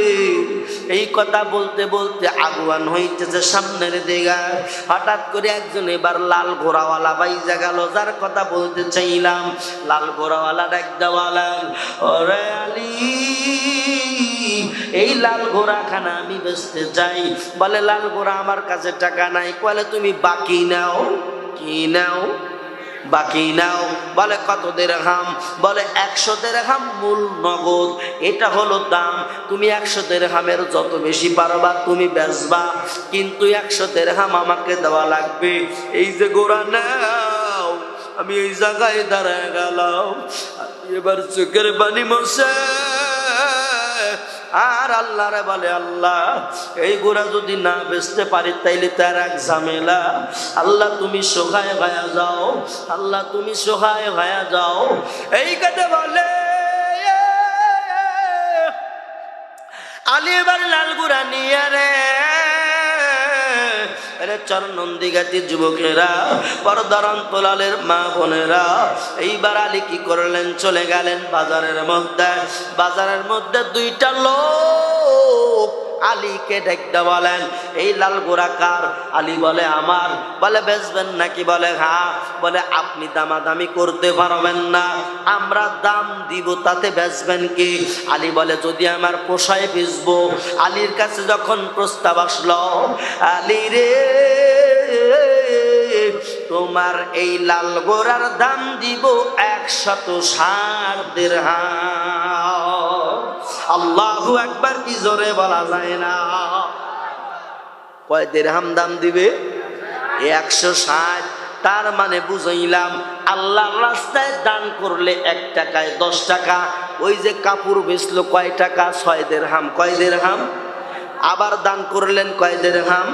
এই কথা বলতে বলতে আগুয়ান হইতেছে সামনের দিকে। হঠাৎ করে একজন এবার লাল ঘোড়াওয়ালা বাইজা গেল, যার কথা বলতে চাইলাম। লাল ঘোড়াওয়ালা ডাক দেওয়ালেন, ওরে আলী, এই লাল ঘোড়া খানা আমি বেচতে চাই। বলে লাল ঘোড়া আমার কাছে টাকা নাই। বলে তুমি বাকি নাও। কি নাও? বাকি নাও। বলে কত দিরহাম? বলে 100 দিরহাম মূল নগদ। এটা হলো দাম। তুমি 100 দিরহামের যত বেশি পারবা তুমি বেচবা, কিন্তু 100 দিরহাম আমাকে দেওয়া লাগবে। এই যে ঘোড়া নাও। আমি এই জায়গায় দাঁড়ায় গেলাম। এবার চোখের পানি মোছে আর আল্লাহ রে বলে, আল্লাহ এই ঘোড়া যদি না বেচতে পারি তাইলে তার এক ঝামেলা। আল্লাহ তুমি সহায় হয়ে যাও, আল্লাহ তুমি সহায় হয়ে যাও। এই কথা বলে আলী এবার লাল ঘোড়া নিয়ে রে চরনন্দিঘাতি যুবকেরা, পর্দার অন্তরালের মা বোনেরা, এইবার আলী কি করলেন? চলে গেলেন বাজারের মধ্যে। বাজারের মধ্যে 2টা লোক আলীকে ডেকে বলেন, এই লাল ঘোড়া কার? আলী বলে আমার। বলে বেচবেন নাকি? বলে হ্যাঁ। বলে আপনি দামাদামি করতে পারবেন না, আমরা দাম দিব, তাতে বেচবেন কি? আলী বলে যদি আমার পোষায় বেচবো। আলীর কাছে যখন প্রস্তাব আসলো, আলী রে তোমার এই লাল ঘোড়ার দাম দিব 160 দিরহাম। আল্লাহু আকবার কি জোরে বলা যায় না? কয় দিরহাম দাম দিবে? 160। তার মানে বুঝাইলাম আল্লাহর রাস্তায় দান করলে 1 টাকায় 10 টাকা। ওই যে কাপড় বেচলো কয় টাকা? 6 দিরহাম। কয় দিরহাম? আবার দান করলেন কয় দিরহাম?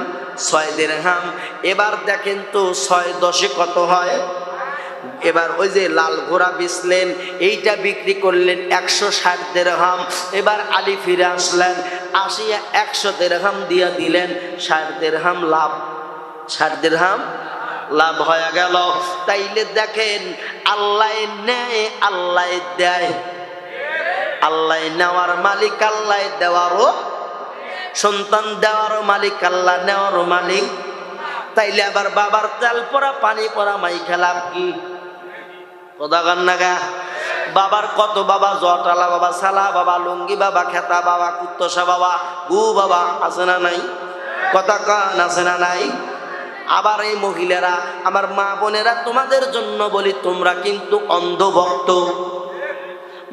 6 দিরহাম। এবার দেখেন তো 6 10 কত হয়? এবার ওই যে লাল ঘোড়া বেচলেন, এইটা বিক্রি করলেন 160 দিরহাম। এবার আলী ফিরে আসলেন, আসিয়া 100 দিরহাম দিয়া দিলেন। 60 দিরহাম লাভ। 60 দিরহাম লাভ হয়ে গেল। তাইলে দেখেন আল্লাহ নেয়, আল্লাহ দেয়। আল্লাহ নেওয়ার মালিক, আল্লাহ দেওয়ারও, সন্তান দেওয়ারও মালিক আল্লাহ, নেওয়ারও মালিক। তাইলে আবার বাবার তেল পরা পানি পরা মাই খেলাম কি? কথা কন না গা? বাবার কত বাবা, জটালা বাবা, সালা বাবা, লুঙ্গি বাবা, খেতা বাবা, কুত্তসা বাবা, গু বাবা, আছে না নাই? কথা কান আছে না নাই? আবার এই মহিলারা, আমার মা বোনেরা, তোমাদের জন্য বলি, তোমরা কিন্তু অন্ধভক্ত।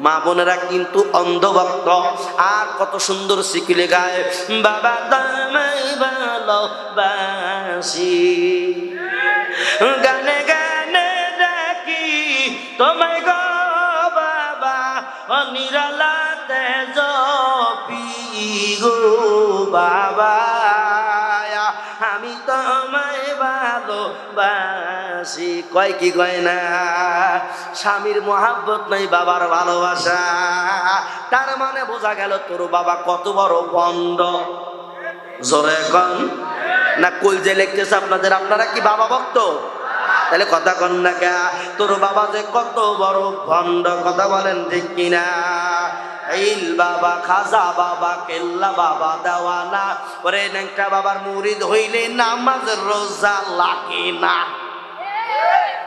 মা বোনেরা কিন্তু অন্ধভক্ত। আর কত সুন্দর সিকিলে গায়, বাবা তোমায় ভালোবাসি, গানে গানে ডাকি তোমায় গো বাবা, অনিরালাতে জপি গো বাবা, আমি তোমায় ভালোবাসি। কয় কি কয় না? স্বামীর মহাব্বত নাই, বাবার ভালোবাসা। তার মানে বোঝা গেল তোর বাবা কত বড় বন্ড। জোরে কন না, কই যে লিখতেছে আপনাদের, আপনারা কি বাবা ভক্ত? তাহলে কথা কন না কে? তোর বাবা যে কত বড় ভন্ড, কথা বলেন ঠিক কিনা? ইল বাবা, খাজা বাবা, কেল্লা বাবা, দেওয়ানা, ওরে নেংটা বাবার মুরিদ হইলে নামাজ রোজা লাগে না।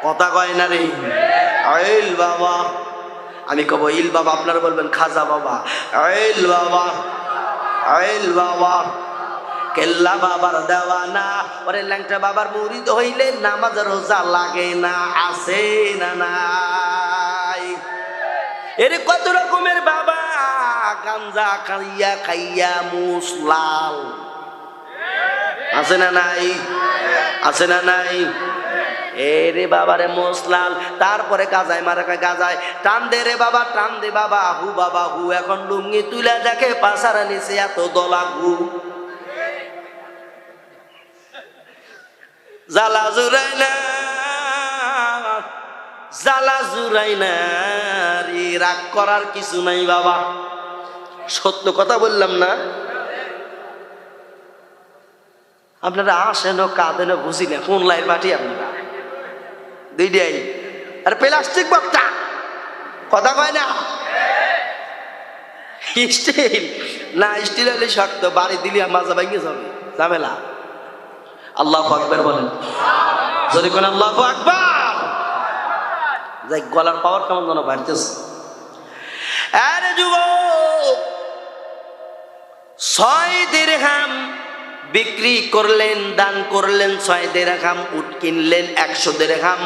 কথা কয় না রে? ইল বাবা, আমি কব ইল বাবা, আপনারা বলবেন খাজা বাবা। ইল বাবা, ইল বাবা, কেল্লা বাবার দেওয়ানা, ওরে ল্যাংটা বাবার মুরিদ হইলে নামাজ রোজা লাগে না। আছে না নাই? এর কত রকমের বাবা, গাঞ্জা খাইয়া খাইয়া মুসলাল, আছে না নাই? আছে না নাই? এরে বাবারে মুসলাল, তারপরে গাজায় মারা, গাজায় টান দে রে বাবা, টান দে বাবা, হু বাবা হু। এখন লুঙ্গি তুলে দেখে পাশারা নিচে এত দলা গু। জ্বালা জুড়াই না, জ্বালা জুড়াই না রে, রাগ করার কিছু নাই বাবা। সত্য কথা বললাম না? আপনারা আসেন কাঁদেন, বুঝি না কোন লাইন পাঠি আপনারা দুইটাই। আর প্লাস্টিক বক্তা, কথা কয় না? স্টিল না, স্টিল হলে শক্ত, বাড়ি দিলে মাজা ভাঙে যাবে, ঝামেলা। আল্লাহু আকবার বলেন, যদি কোন আল্লাহু আকবার। যাই, গলার পাওয়ার কেমন যেন বাড়তেছে। আরে যুবক, 6 দিরহাম বিক্রি করলেন, দান করলেন 6 দিরহাম, উট কিনলেন 100 দিরহাম,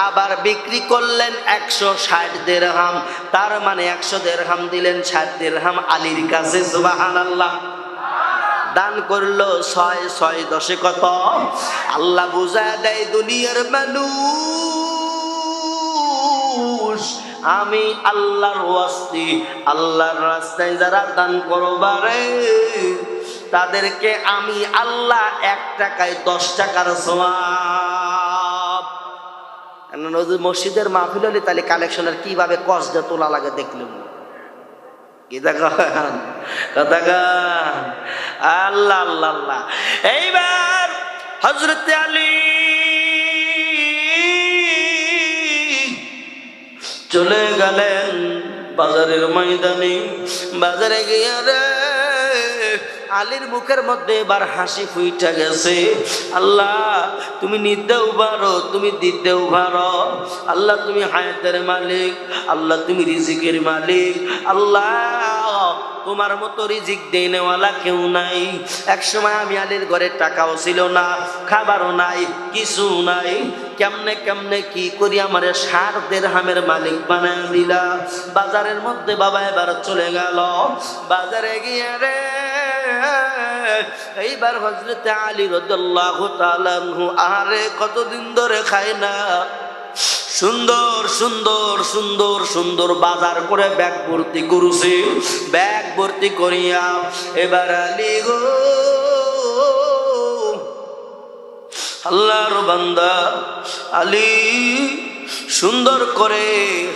আবার বিক্রি করলেন 160 দিরহাম। তার মানে 100 দিরহাম দিলেন, 60 দিরহাম আলীর কাছে। সুবহানাল্লাহ। দান করলো 6, 6 10 কত? আল্লাহ বুঝা দেয় দুনিয়ার মানুষ, আমি আল্লাহর ওয়াস্তে, আল্লাহর রাস্তায় যারা দান করবারে, তাদেরকে আমি আল্লাহ 1 টাকায় 10 টাকার সওয়াব। মসজিদের মাহফিল হলে তাহলে কালেকশনের কিভাবে কস দিয়ে তোলা লাগে দেখলেন। আল্লাহ আল্লাহ আল্লাহ। এইবার হযরত আলী চলে গেলেন বাজারের ময়দানে। বাজারে গিয়ে রে আলীর মুখের মধ্যে এবার হাসি ফুইটা গেছে। আল্লাহ তুমি নিতেও পারো, তুমি দিতেও পারো। আল্লাহ তুমি হায়াতের মালিক, আল্লাহ তুমি রিজিকের মালিক। আল্লাহ তোমার মতো রিজিক দেনেওয়ালা কেউ নাই। এক সময় আমি আলীর ঘরে টাকাও ছিল না, খাবারও নাই, কিছু নাই। কেমনে কেমনে কি করি আমারে 60 দিরহামের মালিক বানায় দিলা। বাজারের মধ্যে বাবা এবার চলে গেল। বাজারে গিয়ে রে এইবার হযরত আলী রাদিয়াল্লাহু তাআলা আনহু আরে কতদিন ধরে খায় না, সুন্দর সুন্দর সুন্দর সুন্দর বাজার করে ব্যাগ ভর্তি করছে। ব্যাগ ভর্তি করিয়া এবার আলী গো, আল্লাহর বান্দা আলী সুন্দর করে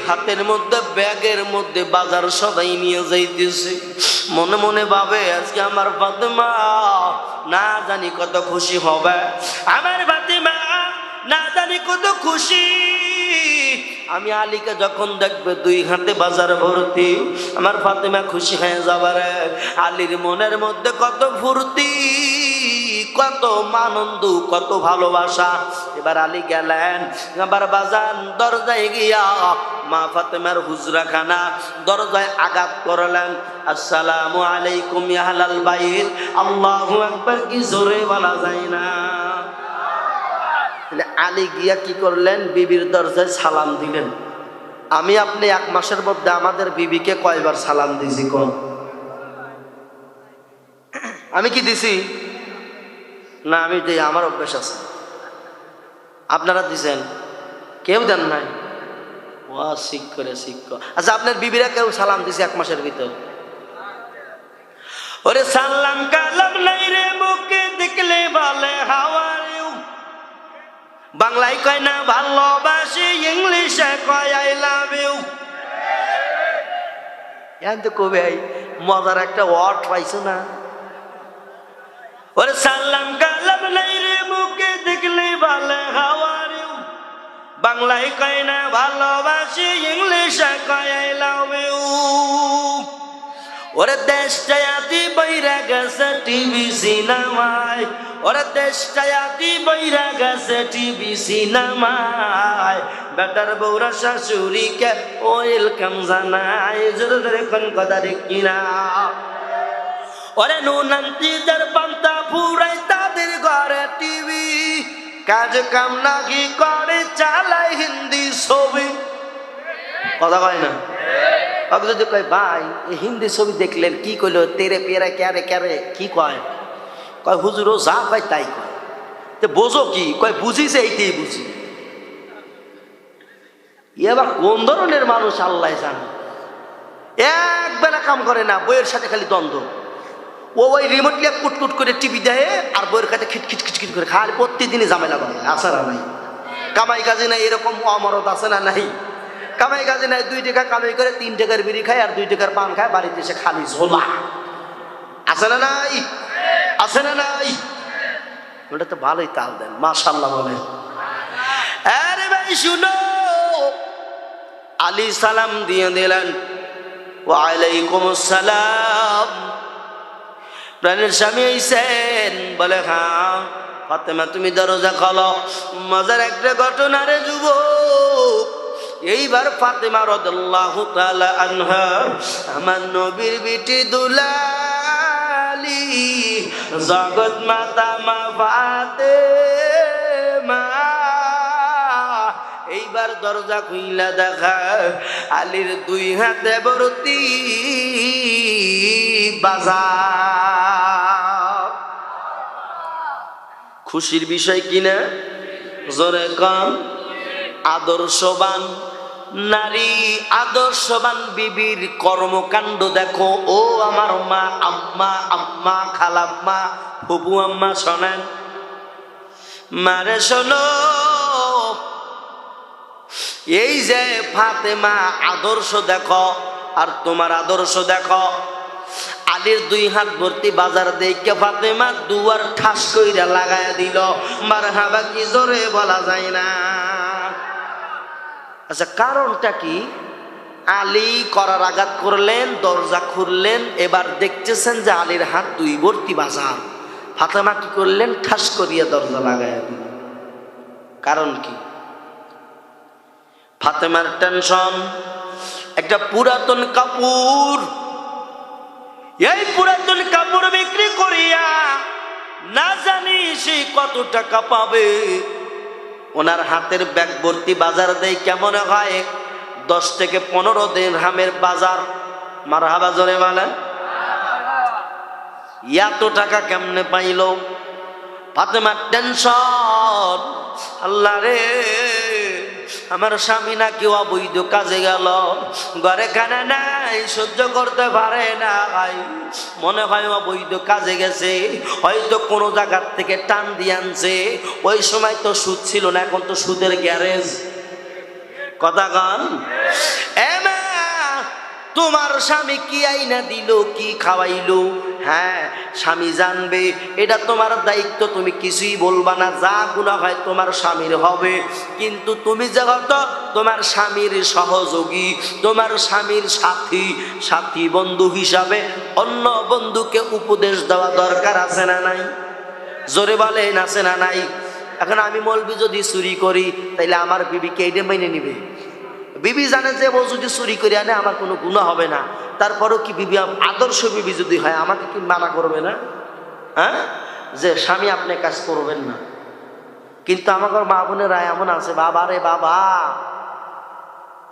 হাতের মধ্যে ব্যাগের মধ্যে বাজার সদাই নিয়ে যাইতেছে। মনে মনে ভাবে আজকে আমার ফাতেমা না জানি কত খুশি হবে, আমার ফাতেমা না জানি কত খুশি। আমি আলীকে যখন দেখবে 2 হাতে বাজার ভর্তি, আমার ফাতেমা খুশি হয়ে যাবে। আলীর মনের মধ্যে কত ফুর্তি, কত আনন্দ, কত ভালোবাসা। এবার আলী গেলেন, আবার বাজার দরজায় গিয়া মা ফাতেমার হুজরাখানা, দরজায় আঘাত করলেন। আসসালামু আলাইকুম ইয়া আহলাল বাইত। আল্লাহু আকবার কি জোরে বলা যায় না? আলী গিয়া কি করলেন? বিবির দরজায় সালাম দিলেন। আমি আপনি এক মাসের মধ্যে আমাদের বিবিকে কয়বার সালাম দিছি কোন? আমি কি দিছি? না, আমি দিই, আমার অভ্যাস আছে। আপনারা দিছেন? কেউ দেন নাই? ওয়া শিখ করে শিখ। আচ্ছা, আপনার বিবিরা কেউ সালাম দিছে এক মাসের ভিতর? ওরে সালাম কালাম নাই রে, মুখে দেখলে বলে হাউ আর ইউ। বাংলায় কয় না ভালোবাসি, ইংলিশে কয় আই লাভ ইউ। এখন তো কবে মজার একটা ওয়ার্ড পাইছো না? ওরে সালাম কালাম নাই রে, মুখে দেখলে বলে হাউ আর ইউ। বাংলায় কয় না ভালোবাসি, ইংলিশে কয় আই লাভ ইউ। ওরে দেশটায় আদি বইরা গেছে টিভি সিনেমায়, ওরে দেশটায় আদি বইরা গেছে টিভি সিনেমায়। বেটার বউরা শাশুড়িকে ওয়েলকাম জানায়, জোরে জোরে কোন কথা ঠিক কিনা? ওরে নুনান্তিদের পান্তা ফুরাই তাদের ঘরে টিভি, কাজ কাম নাকি করে চালায় হিন্দি ছবি। কথা কয় না? যদি কয় ভাই এই হিন্দি ছবি দেখলেন, কি কইল? তেরে পেরে ক্যারে ক্যারে কি কয়? কয় হুজুর ও যা কয় তাই কয়। তো বোঝো কি? কয় বুঝিছে, এইটাই বুঝি। এবার কোন ধরনের মানুষ আল্লাহ জানে। এক বেলা কাম করে না, বইয়ের সাথে খালি দ্বন্দ্ব। ওই রিমোট লিয়ে কুটকুট করে টিভি দেয়, আর বইয়ের কাছে খিটখিট খিটখিট করে খালি প্রতিদিনই ঝামেলা করে। আছে না নাই? কামাই কাজে নাই এরকম অমরত আছে না নাই? কামাই কাজে নাই, 2 টাকা কামাই করে 3 টাকার বিড়ি খায় আর 2 টাকার পান খায়, বাড়িতে এসে খালি ঝোলা। আছে না নাই? আছে না নাই? ওটা তো ভালোই তাল দেন, মাশাআল্লাহ বলেন। আরে ভাই শুনো, আলী সালাম দিয়ে দিলেন। ওয়া আলাইকুম আসসালাম। প্রাণের স্বামী আইছেন? বলে হ্যাঁ। ফাতেমা তুমি দরজা খোলো। মজার একটা ঘটনা রে যুবক। এইবার ফাতেমা রাদিয়াল্লাহু তাআলা আনহা, আমার নবীর বিটি দুলালি জগৎ মাতা মা ফাতেমা, এইবার দরজা খুইলা দেখা আলীর 2 হাতে ভর্তি বাজার। খুশির বিষয় কিনা? জোরে কম। আদর্শবান নারী, আদর্শবান বিবির কর্মকাণ্ড দেখো। ও আমার মা, আম্মা, আম্মা, খালাম্মা, ফুপু আম্মা শোনেন, মারে শোনো। এই যে ফাতেমা আদর্শ দেখো, আর তোমার আদর্শ দেখো। আলীর 2 হাত ভর্তি বাজার দেখে ফাতেমা দুয়ার ঠাস কইরা লাগায়া দিল। মারহাবা কি জোরে বলা যায় না? আচ্ছা, কারণটা কি? আলী করার আঘাত করলেন, দরজা খুললেন, এবার দেখতেছেন যে আলীর হাত 2 ভর্তি বাজার। ফাতেমা কি করলেন? ঠাস করিয়া দরজা লাগায়া দিল। কারণ কি? ফাতেমার টেনশন। একটা পুরাতন কাপড়, এই পুরাতন কাপড় বিক্রি করিয়া না জানি সে কত টাকা পাবে। ওনার হাতের ব্যাগ ভর্তি বাজার দেয়, কেমন হয় 10 থেকে 15 দিরহামের বাজার। মারহাবা জোরে বলেন। এত টাকা কেমনে পাইল? ফাতেমার টেনশন, আল্লাহ রে আমার স্বামী নাকি অবৈধ কাজে গেল, ঘরে খানা নাই, সহ্য করতে পারে না, মনে হয় অবৈধ কাজে গেছে, হয়তো কোনো জায়গার থেকে টান দিয়ে আনছে। ওই সময় তো সুদ ছিল না, এখন তো সুদের গ্যারেজ। কথা গান। তোমার স্বামী কি আইনা দিল, কি খাওয়াইলো, হ্যাঁ স্বামী জানবে, এটা তোমার দায়িত্ব, তুমি কিছুই বলবা না। যা গুনাহ হয় তোমার স্বামীর হবে, কিন্তু তুমি যেহেতু তোমার স্বামীর সহযোগী, তোমার স্বামীর সাথী বন্ধু হিসাবে অন্য বন্ধুকে উপদেশ দেওয়া দরকার আছে না নাই? জোরে বলেন, আছে না নাই? এখন আমি মৌলবি যদি চুরি করি, তাইলে আমার বিবিকে এইটা মেনে নিবে? বিবি জানে যে ও যদি চুরি করে আনে আমার কোনো গুনাহ হবে না, তারপরেও কি বিবি আদর্শ বিবি যদি হয় আমাকে কি মানা করবে না? হ্যাঁ, যে স্বামী আপনি কাজ করবেন না। কিন্তু আমাকে মা বোনেরা এমন আছে, বাবা রে বাবা,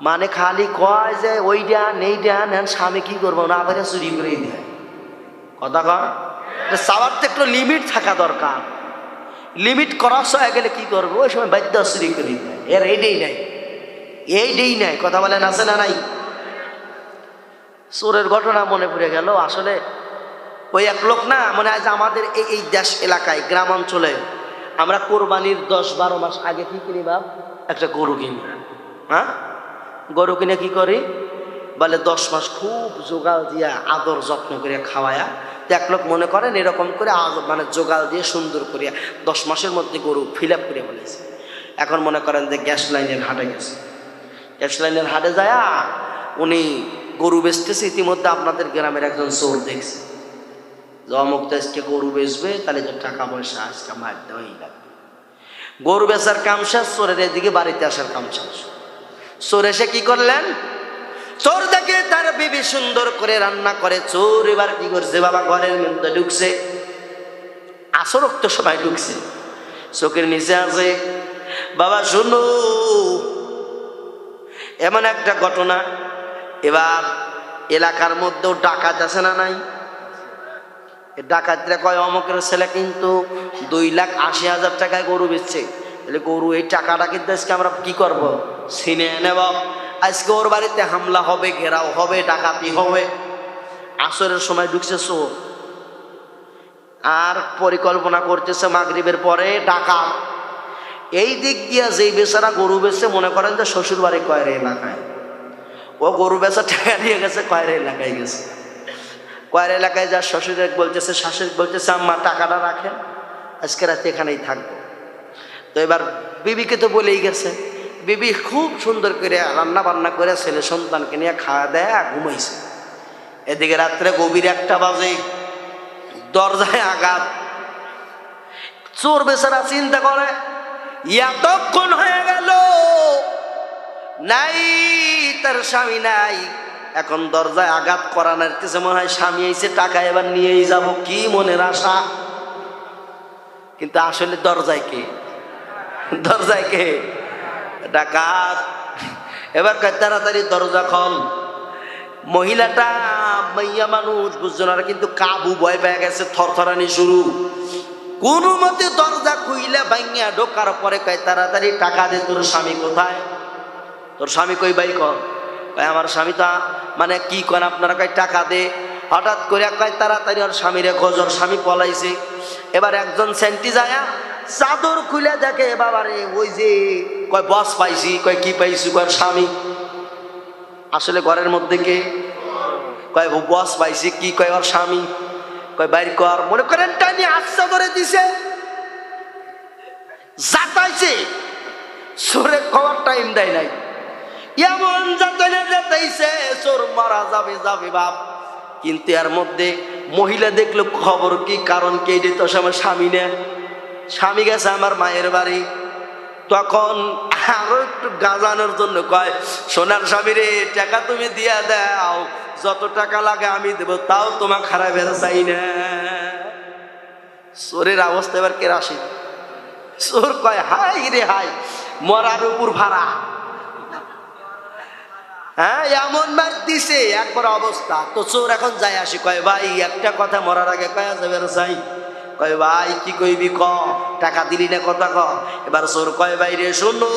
মানে খালি কয় যে ওইটা নেইটা নেন, স্বামী কি করবো না করে চুরি করে দেয়। কথা কয় চাওয়ার তো একটু লিমিট থাকা দরকার। লিমিট ক্রস হয়ে গেলে কি করবো, ওই সময় বাধ্য চুরি করে দেয়। এর এইটাই নাই, এইটাই নাই। কথা বলেন আছে না নাই? চোরের ঘটনা মনে পড়ে গেল। আসলে ওই এক লোক না, মনে হয় যে আমাদের এই দেশ এলাকায় গ্রাম অঞ্চলে আমরা কোরবানির 10-12 মাস আগে কি কিনি বাপ, একটা গরু কিনি। হ্যাঁ, গরু কিনে কি করি বলে 10 মাস খুব জোগাল দিয়া আদর যত্ন করে খাওয়ায়া। তো এক লোক মনে করেন এরকম করে মানে জোগাল দিয়ে সুন্দর করিয়া 10 মাসের মধ্যে গরু ফিল আপ করে বলেছে। এখন মনে করেন যে গ্যাস লাইনের হাটে গেছে, গ্যাস লাইনের হাটে যায় উনি গরু বেচতেছে। ইতিমধ্যে আপনাদের গ্রামের একজন চোর দেখছে যে অমুক তো আজকে গরু বেচবে, তাহলে যে টাকা পয়সা আজকে মার দেওয়াই লাগবে। গরু বেচার কাম শেষ, চোরের এদিকে বাড়িতে আসার কাম শেষ। চোর এসে কি করলেন, চোর দেখে তার বিবি সুন্দর করে রান্না করে। চোর এবার কি করছে বাবা, ঘরের মধ্যে ঢুকছে, আসরক্ত সময় ঢুকছে, চোখের নিচে আছে। বাবা শুনো, এমন একটা ঘটনা, এবার এলাকার মধ্যেও ডাকাত আছে না নাই? ডাকাতরা কয় অমুকের ছেলে কিন্তু 2,80,000 টাকায় গরু বেচছে। তাহলে গরু এই টাকাটা কিন্তু আজকে আমরা কি করব, ছিনে নেব। আজকে ওর বাড়িতে হামলা হবে, ঘেরাও হবে, ডাকাতি হবে। আসরের সময় ঢুকছে চোর, আর পরিকল্পনা করতেছে মাগরিবের পরে ডাকাত। এই দিক দিয়া যেই বেচারা গরু বেচছে, মনে করেন যে শ্বশুর বাড়ি কয়ের এলাকায়, ও গরু বেচা টাকা নিয়ে গেছে কয়ের এলাকায় গেছে। কয়ের এলাকায় যা শ্বশুরে বলতেছে, শাশুড়ি বলতেছে আম্মা টাকাটা রাখেন, আজকে রাতে এখানেই থাকবো। তো এবার বিবিকে তো বলেই গেছে, বিবি খুব সুন্দর করে রান্না বান্না করে ছেলে সন্তানকে নিয়ে খাওয়া দেয় ঘুমাইছে। এদিকে রাত্রে গভীর 1টা বাজে, দরজায় আঘাত। চোর বেচারা চিন্তা করে এতক্ষণ হয়ে গেল নাই, তার স্বামী নাই, এখন দরজায় আঘাত করানোর কিছু মনে হয় স্বামী এসে টাকা এবার নিয়েই যাব, কি মনের আশা। কিন্তু আসলে দরজায় কে, দরজায় কে, ডাকাত। এবার তাড়াতাড়ি দরজা খোল। মহিলাটা মাইয়া মানুষ, বুঝছো না, কিন্তু কাবু ভয় পেয়ে গেছে, থরথরানি শুরু। কোন মতে দরজা খুইলা ভাঙিয়া ঢোকার পরে কয় তাড়াতাড়ি টাকা দে, তোর স্বামী কোথায়? তোর স্বামী কই বাই কর? আমার স্বামী তা মানে কি করেন আপনারা, কয় টাকা দে। হঠাৎ করে কয় তাড়াতাড়ি ওর স্বামীরে খোঁজ, ওর স্বামী পলাইছে। এবার একজন সেন্টি যায়া চাদর খুলে দেখে, বাবারে ওই যে কয় বস পাইছি, কয় কি পাইছি, কয় স্বামী। আসলে ঘরের মধ্যে কে, কয় বস পাইছি, কি কয় ওর স্বামী, কয় বাইর কর। মনে করেন টানি আচ্ছা করে দিছে, যাতাইছে। চোরে খাওয়ার টাইম দেয় নাই, এমন যাতাইছে চোর মারা যাবে যাবে বাপ। কিন্তু এর মধ্যে মহিলা দেখলো খবর কি, কারণ কে, তো আমার স্বামী না, স্বামী গেছে আমার মায়ের বাড়ি। তখন আরো একটু গাজানোর জন্য কয় সোনার স্বামী রে, টাকা তুমি দিয়া দাও, যত টাকা লাগে আমি দেবো, তাও তোমার খারাপ বেড়া চাই না। চোরের অবস্থা এবার কে আসে, চোর কয় হাই রে হাই, মরার উপর ভাড়া। হ্যাঁ, এমন মার দিছে একবার অবস্থা। তো চোর এখন যায় আসি, কয় ভাই একটা কথা মরার আগে কয়া যাবে চাই। কয় ভাই কি কইবি ক, টাকা দিলি না কথা ক। এবার চোর কয় ভাই রে শোনো,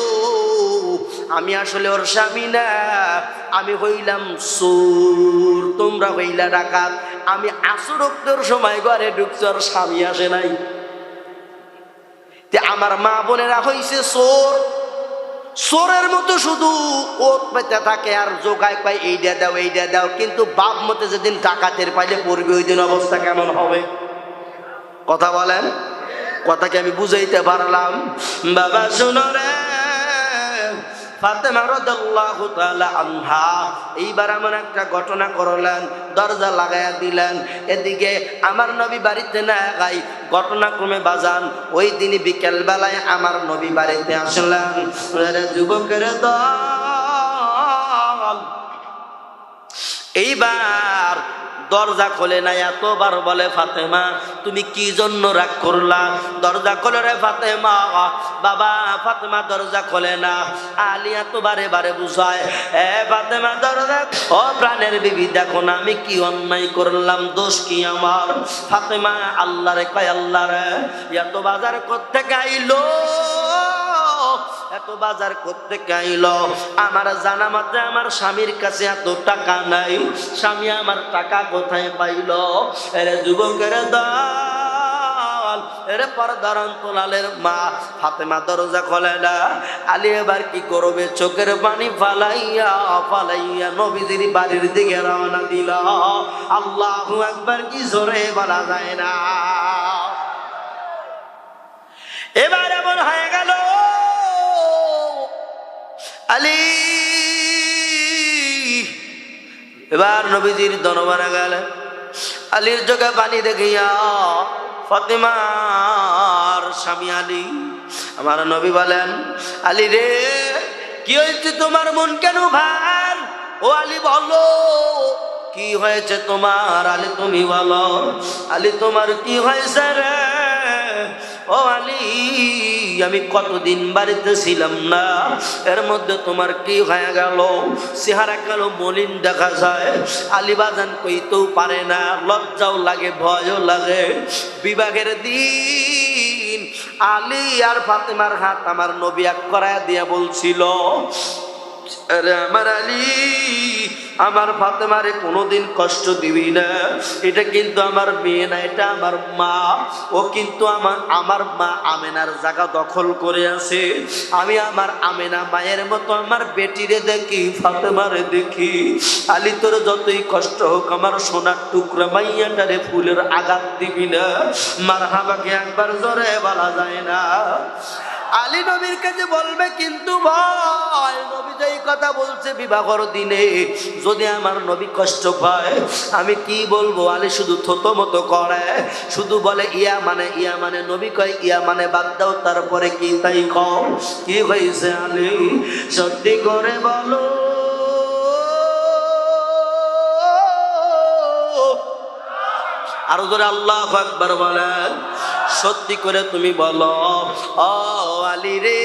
আমি আসলে ওর স্বামী না, আমি হইলাম চোর, তোমরা হইলা ডাকাত। আমি আসরক্তর সময় ঘরে ঢুকছি, ওর স্বামী আসে নাই। আমার মা বোনেরা হইছে চোর, চোরের মতো শুধু ওত পেতে থাকে আর জোগায় পায় এইটা দাও এইটা দাও। কিন্তু বাপ মতে যেদিন ডাকাতের পাইলে পড়বে, ওই দিন অবস্থা কেমন হবে? কথা বলেন, কথাকে আমি বুঝাইতে পারলাম? বাবা শুনো রে, ফাতেমা রাদিয়াল্লাহু তাআলা আনহা এইবার এমন একটা ঘটনা করলেন, দরজা লাগাইয়া দিলেন। এদিকে আমার নবী বাড়িতে না গাই, ঘটনাক্রমে বাজান ওই দিনই বিকেল বেলায় আমার নবী বাড়িতে আসলেন। যুবকের দল এইবার দরজা খোলে না, এতবার বলে ফাতেমা তুমি কি জন্য রাগ করলা, দরজা খোলে রে ফাতেমা। বাবা ফাতেমা দরজা খোলে না, আলী এতবারে বারে বুঝায় এ ফাতেমা দরজা, ও প্রাণের বিবি দেখো না আমি কি অন্যায় করলাম, দোষ কি আমার। ফাতেমা আল্লাহ রে কয় আল্লাহ রে এত বাজার করতে গাইলো, এত বাজার করতে গাইল, আমার জানা মতে আমার স্বামীর কাছে এত টাকা নাই, স্বামী আমার টাকা কোথায় পাইল। এরে যুবকের দল, এরে পর্দার অন্তরালের মা ফাতেমা দরজা খোলে না। আলী এবার কি করবে, চোখের পানি ফালাইয়া ফালাইয়া নবীজির বাড়ির দিকে রওনা দিল। আল্লাহু আকবার কি জোরে বলা যায় না। এবার এমন হয়ে গেল আলী এবার নবীজির দরবারে গেলেন, আলীর চোখে পানি দেখিয়া ফাতেমার স্বামী আলী, আমার নবী বলেন আলী রে কি হয়েছে তোমার, মন কেন ভার? ও আলী বলো কি হয়েছে তোমার? আলী তুমি বলো, আলী তোমার কি হয়েছে রে? ও আলী আমি কতদিন বাড়িতে ছিলাম না, এর মধ্যে তোমার কি হয়ে গেল? চেহারা কালো মলিন দেখা যায়। আলী বাজান কইতেও পারে না, লজ্জাও লাগে ভয়ও লাগে। বিবাহের দিন আলী আর ফাতেমার হাত আমার নবী এক করায় দিয়া বলছিল আরে আমার আলী আমার ফাতেমারে কোনোদিন কষ্ট দিবি না, এটা কিন্তু আমার মেয়ে না, এটা আমার মা। ও কিন্তু আমার মা আমেনার জায়গা দখল করে আছে। আমি আমার আমেনা মায়ের মতো আমার বেটিরে দেখি, ফাতেমারে দেখি। আলী তোর যতই কষ্ট হোক আমার সোনার টুকরা মাইয়াটারে ফুলের আঘাত দিবি না। মারহাবাকে একবার জোরে বলা যায় না। আলী নবীর কাছে বলবে কিন্তু ভয়, নবী যেই কথা বলছে বিবাহর দিনে যদি আমার নবী কষ্ট পায় আমি কি বলবো। আলী শুধু থতো মতো করে, শুধু বলে ইয়া মানে নবী কয় ইয়া মানে বাদ দাও, তারপরে কি তাই কও। কি হয়েছে আলী সত্যি করে বলো। আরো জোরে আল্লাহু আকবার বলেন। সত্যি করে তুমি বলো ও আলী রে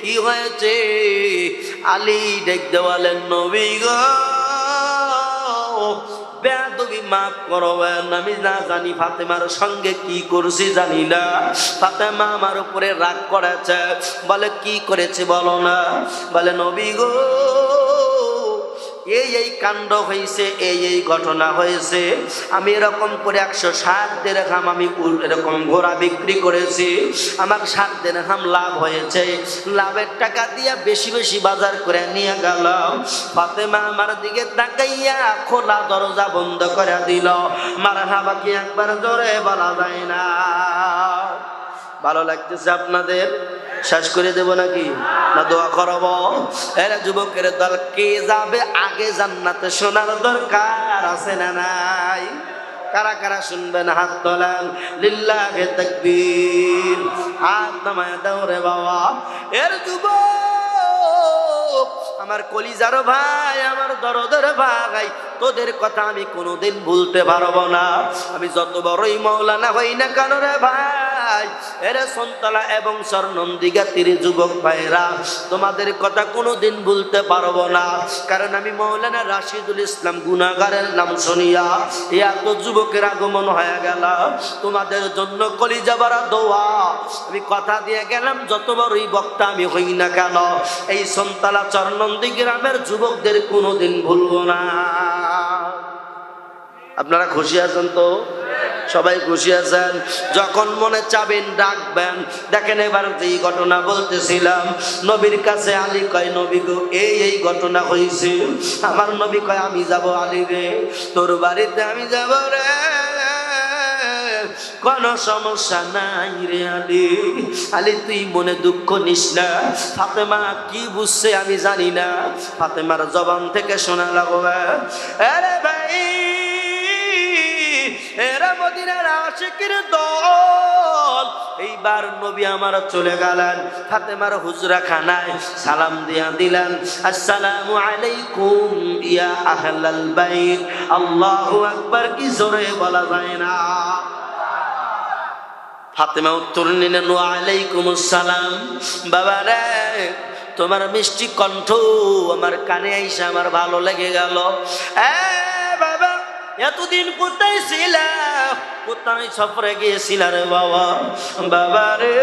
কি হয়েছে? আলী দেখতে বলেন নবী গো বেয়াদবি মাফ করবেন, আমি না জানি ফাতেমার সঙ্গে কি করছি জানি না। ফাতেমা আমার উপরে রাগ করেছে। বলে কি করেছে বলো না। বলে নবী গো এই কাণ্ড হয়েছে, এই ঘটনা হয়েছে। আমি এরকম করে 160 দিরহাম আমি এরকম ঘোড়া বিক্রি করেছি, আমার 7 দিরহাম লাভ হয়েছে। লাভের টাকা দিয়ে বেশি বেশি বাজার করে নিয়ে গেলাম। ফাতেমা আমার দিকে তাকাইয়া খোলা দরজা বন্ধ করে দিল। মারহাবা কি একবার জোরে বলা যায় না? ভালো লাগতেছে আপনাদের? শেষ করে দেব নাকি না দোয়া করব? এরা যুবকের দল কে যাবে আগে জান্নাতে শোনার দরকার আছে না নাই? কারা কারা শুনবেন হাত তোলেন। লিল্লাহি তাকবীর। হাত নামায় দাও রে বাবা। এর যুবক আমার কলিজার ভাই, আমার দরদের ভাই, তোদের কথা আমি কোনোদিন ভুলতে পারবো না। আমি যত বড়ই মাওলানা হই না কেন রে ভাই, এরা সন্তালা এবং স্বর্ণন্দিগাতির যুবক ভাইরা, তোমাদের কথা কোনোদিন ভুলতে পারবো না। কারণ আমি মাওলানা রাশিদুল ইসলাম গুনাহগারের নাম শুনিয়া এত যুবকের আগমন হয়ে গেল। তোমাদের জন্য কলিজা ভরা দোয়া। আমি কথা দিয়ে গেলাম যত বড়ই বক্তা আমি হই না কেন, এই সন্তালা চরনন্দী গ্রামের যুবকদের কোনোদিন ভুলবো না। আপনারা খুশি আছেন তো? সবাই খুশি আছেন? যখন মনে চাবেন ডাকবেন। দেখেন এবার যেই ঘটনা বলতেছিলাম, নবীর কাছে আলী কয় নবী গো এই ঘটনা হয়েছে। আমার নবী কয় আমি যাব আলী রে, তোর বাড়িতে আমি যাব রে, কোনো সমস্যা নাই রে আলী। আলী তুই মনে দুঃখ নিস না। ফাতেমা কি বুঝছে আমি জানি না, ফাতেমার জবান থেকে শোনা লাগবে আরে ভাই এরা মদিনার আশিকের দল। এইবার নবী আমার চলে গেলেন ফাতেমার হুজরা খানায়, সালাম দিয়া দিলেন, আসসালামু আলাইকুম ইয়া আহলাল বাইত। আল্লাহু আকবার কি জোরে বলা যায় না? ফাতেমা উত্তর নিলেন, ওয়া আলাইকুমুস সালাম। বাবা রে, তোমার মিষ্টি কণ্ঠ আমার কানে আইসা আমার ভালো লেগে গেল। বাবা, এতদিন কোথায় ছিলা? কোথায় সফরে গিয়েছিলা রে বাবা? বাবা রে,